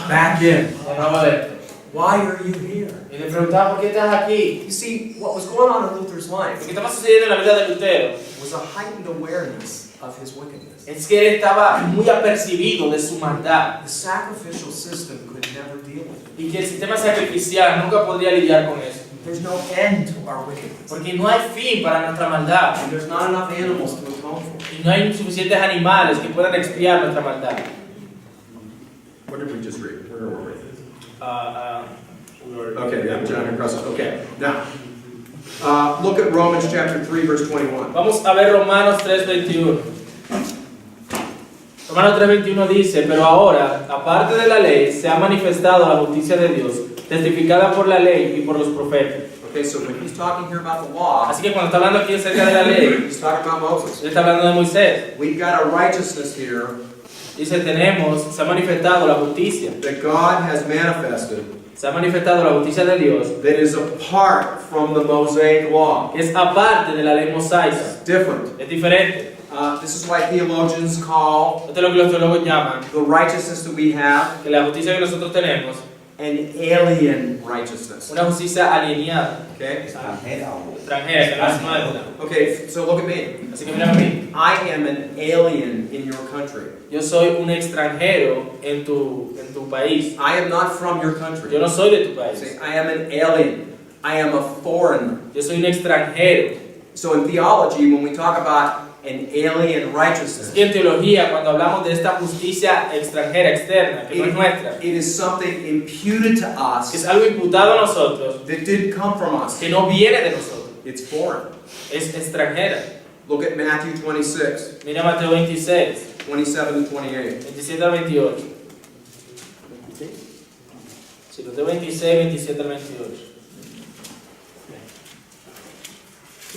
Back in. De nuevo adentro. Why are you here? Y le preguntaba, ¿por qué estás aquí? You see, what was going on in Luther's Lo life que estaba sucediendo en la vida de Lutero was a heightened awareness of his wickedness. es que él estaba muy apercibido de su maldad The sacrificial system could never deal with it. y que el sistema sacrificial nunca podría lidiar con eso. There's no end to our wickedness. Porque no hay fin para nuestra maldad And there's not enough animals to atone for. y no hay suficientes animales que puedan expiar nuestra maldad. What did we just read? Where were we? We were- Okay, yeah, John and Russell. Okay, now, look at Romans chapter 3, verse 21. Vamos a ver Romanos 3:21. Romanos 3:21 dice, pero ahora, aparte de la ley, se ha manifestado la justicia de Dios, testificada por la ley y por los profetas. Okay, so when he's talking here about the law, Así que cuando está hablando aquí acerca de la ley, he's talking about Moses. él está hablando de Moisés. We've got a righteousness here Dice, se ha manifestado la justicia. that God has manifested Se ha manifestado la justicia de Dios, that is apart from the Mosaic law. que es aparte de la ley mosaica. It's different. Es diferente. This is why theologians call Esto es lo que los teólogos llaman the righteousness that we have que la justicia que nosotros tenemos an alien righteousness. una justicia alienada, Okay? extranjera o extranjera, que no es nuestra. Okay, so look at me. Así que mira a mí, I am an alien in your country. yo soy un extranjero en tu país. I am not from your country. Yo no soy de tu país. Say, I am an alien. I am a foreigner. Yo soy un extranjero. So in theology, when we talk about an alien righteousness, Y en teología, cuando hablamos de esta justicia extranjera, externa, que no es nuestra, it is something imputed to que es us algo imputado a nosotros, that didn't come from us. que no viene de nosotros, It's foreign. es extranjera. Look at Matthew 26, Mira Mateo 26, 27 to 28. 27 al 28. Sí, Mateo 26, 27 al 28.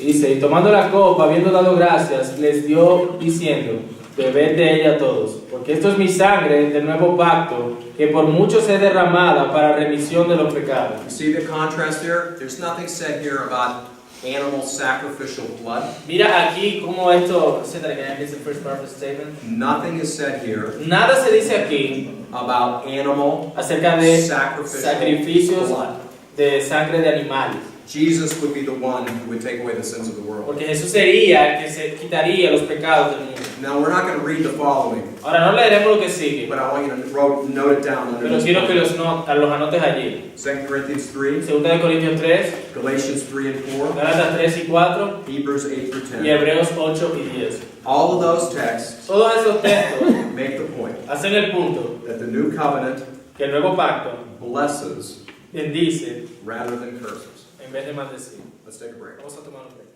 Y dice, y tomando la copa, habiendo dado gracias, les dio diciendo, bebed de ella todos, porque esto es mi sangre del nuevo pacto, que por muchos es derramada para remisión de los pecados. You see the contrast here? There's nothing said here about animal sacrificial blood. Mira aquí cómo esto, say that again, it's the first part of the statement. Nothing is said here Nada se dice aquí about animal acerca de sacrificial sacrificios blood. de sangre de animales. Jesus would be the one who would take away the sins of the world. Porque Jesús sería el que se quitaría los pecados del mundo. Now, we're not going to read the following, Ahora no leeremos lo que sigue, but I want you to note it down under pero this quiero que point. los anotes allí. 2 Corinthians 3, Segunda de Corintios 3, Galatians 3 and 4, Gálatas 3 y 4 Hebrews 8 through y 10. Hebreos 8 y 10. All of those texts Todos esos textos make the point hacen el punto that the new covenant que el nuevo pacto blesses bendice rather than curses. en vez de maldecir. Let's take a break. Vamos a tomar un break.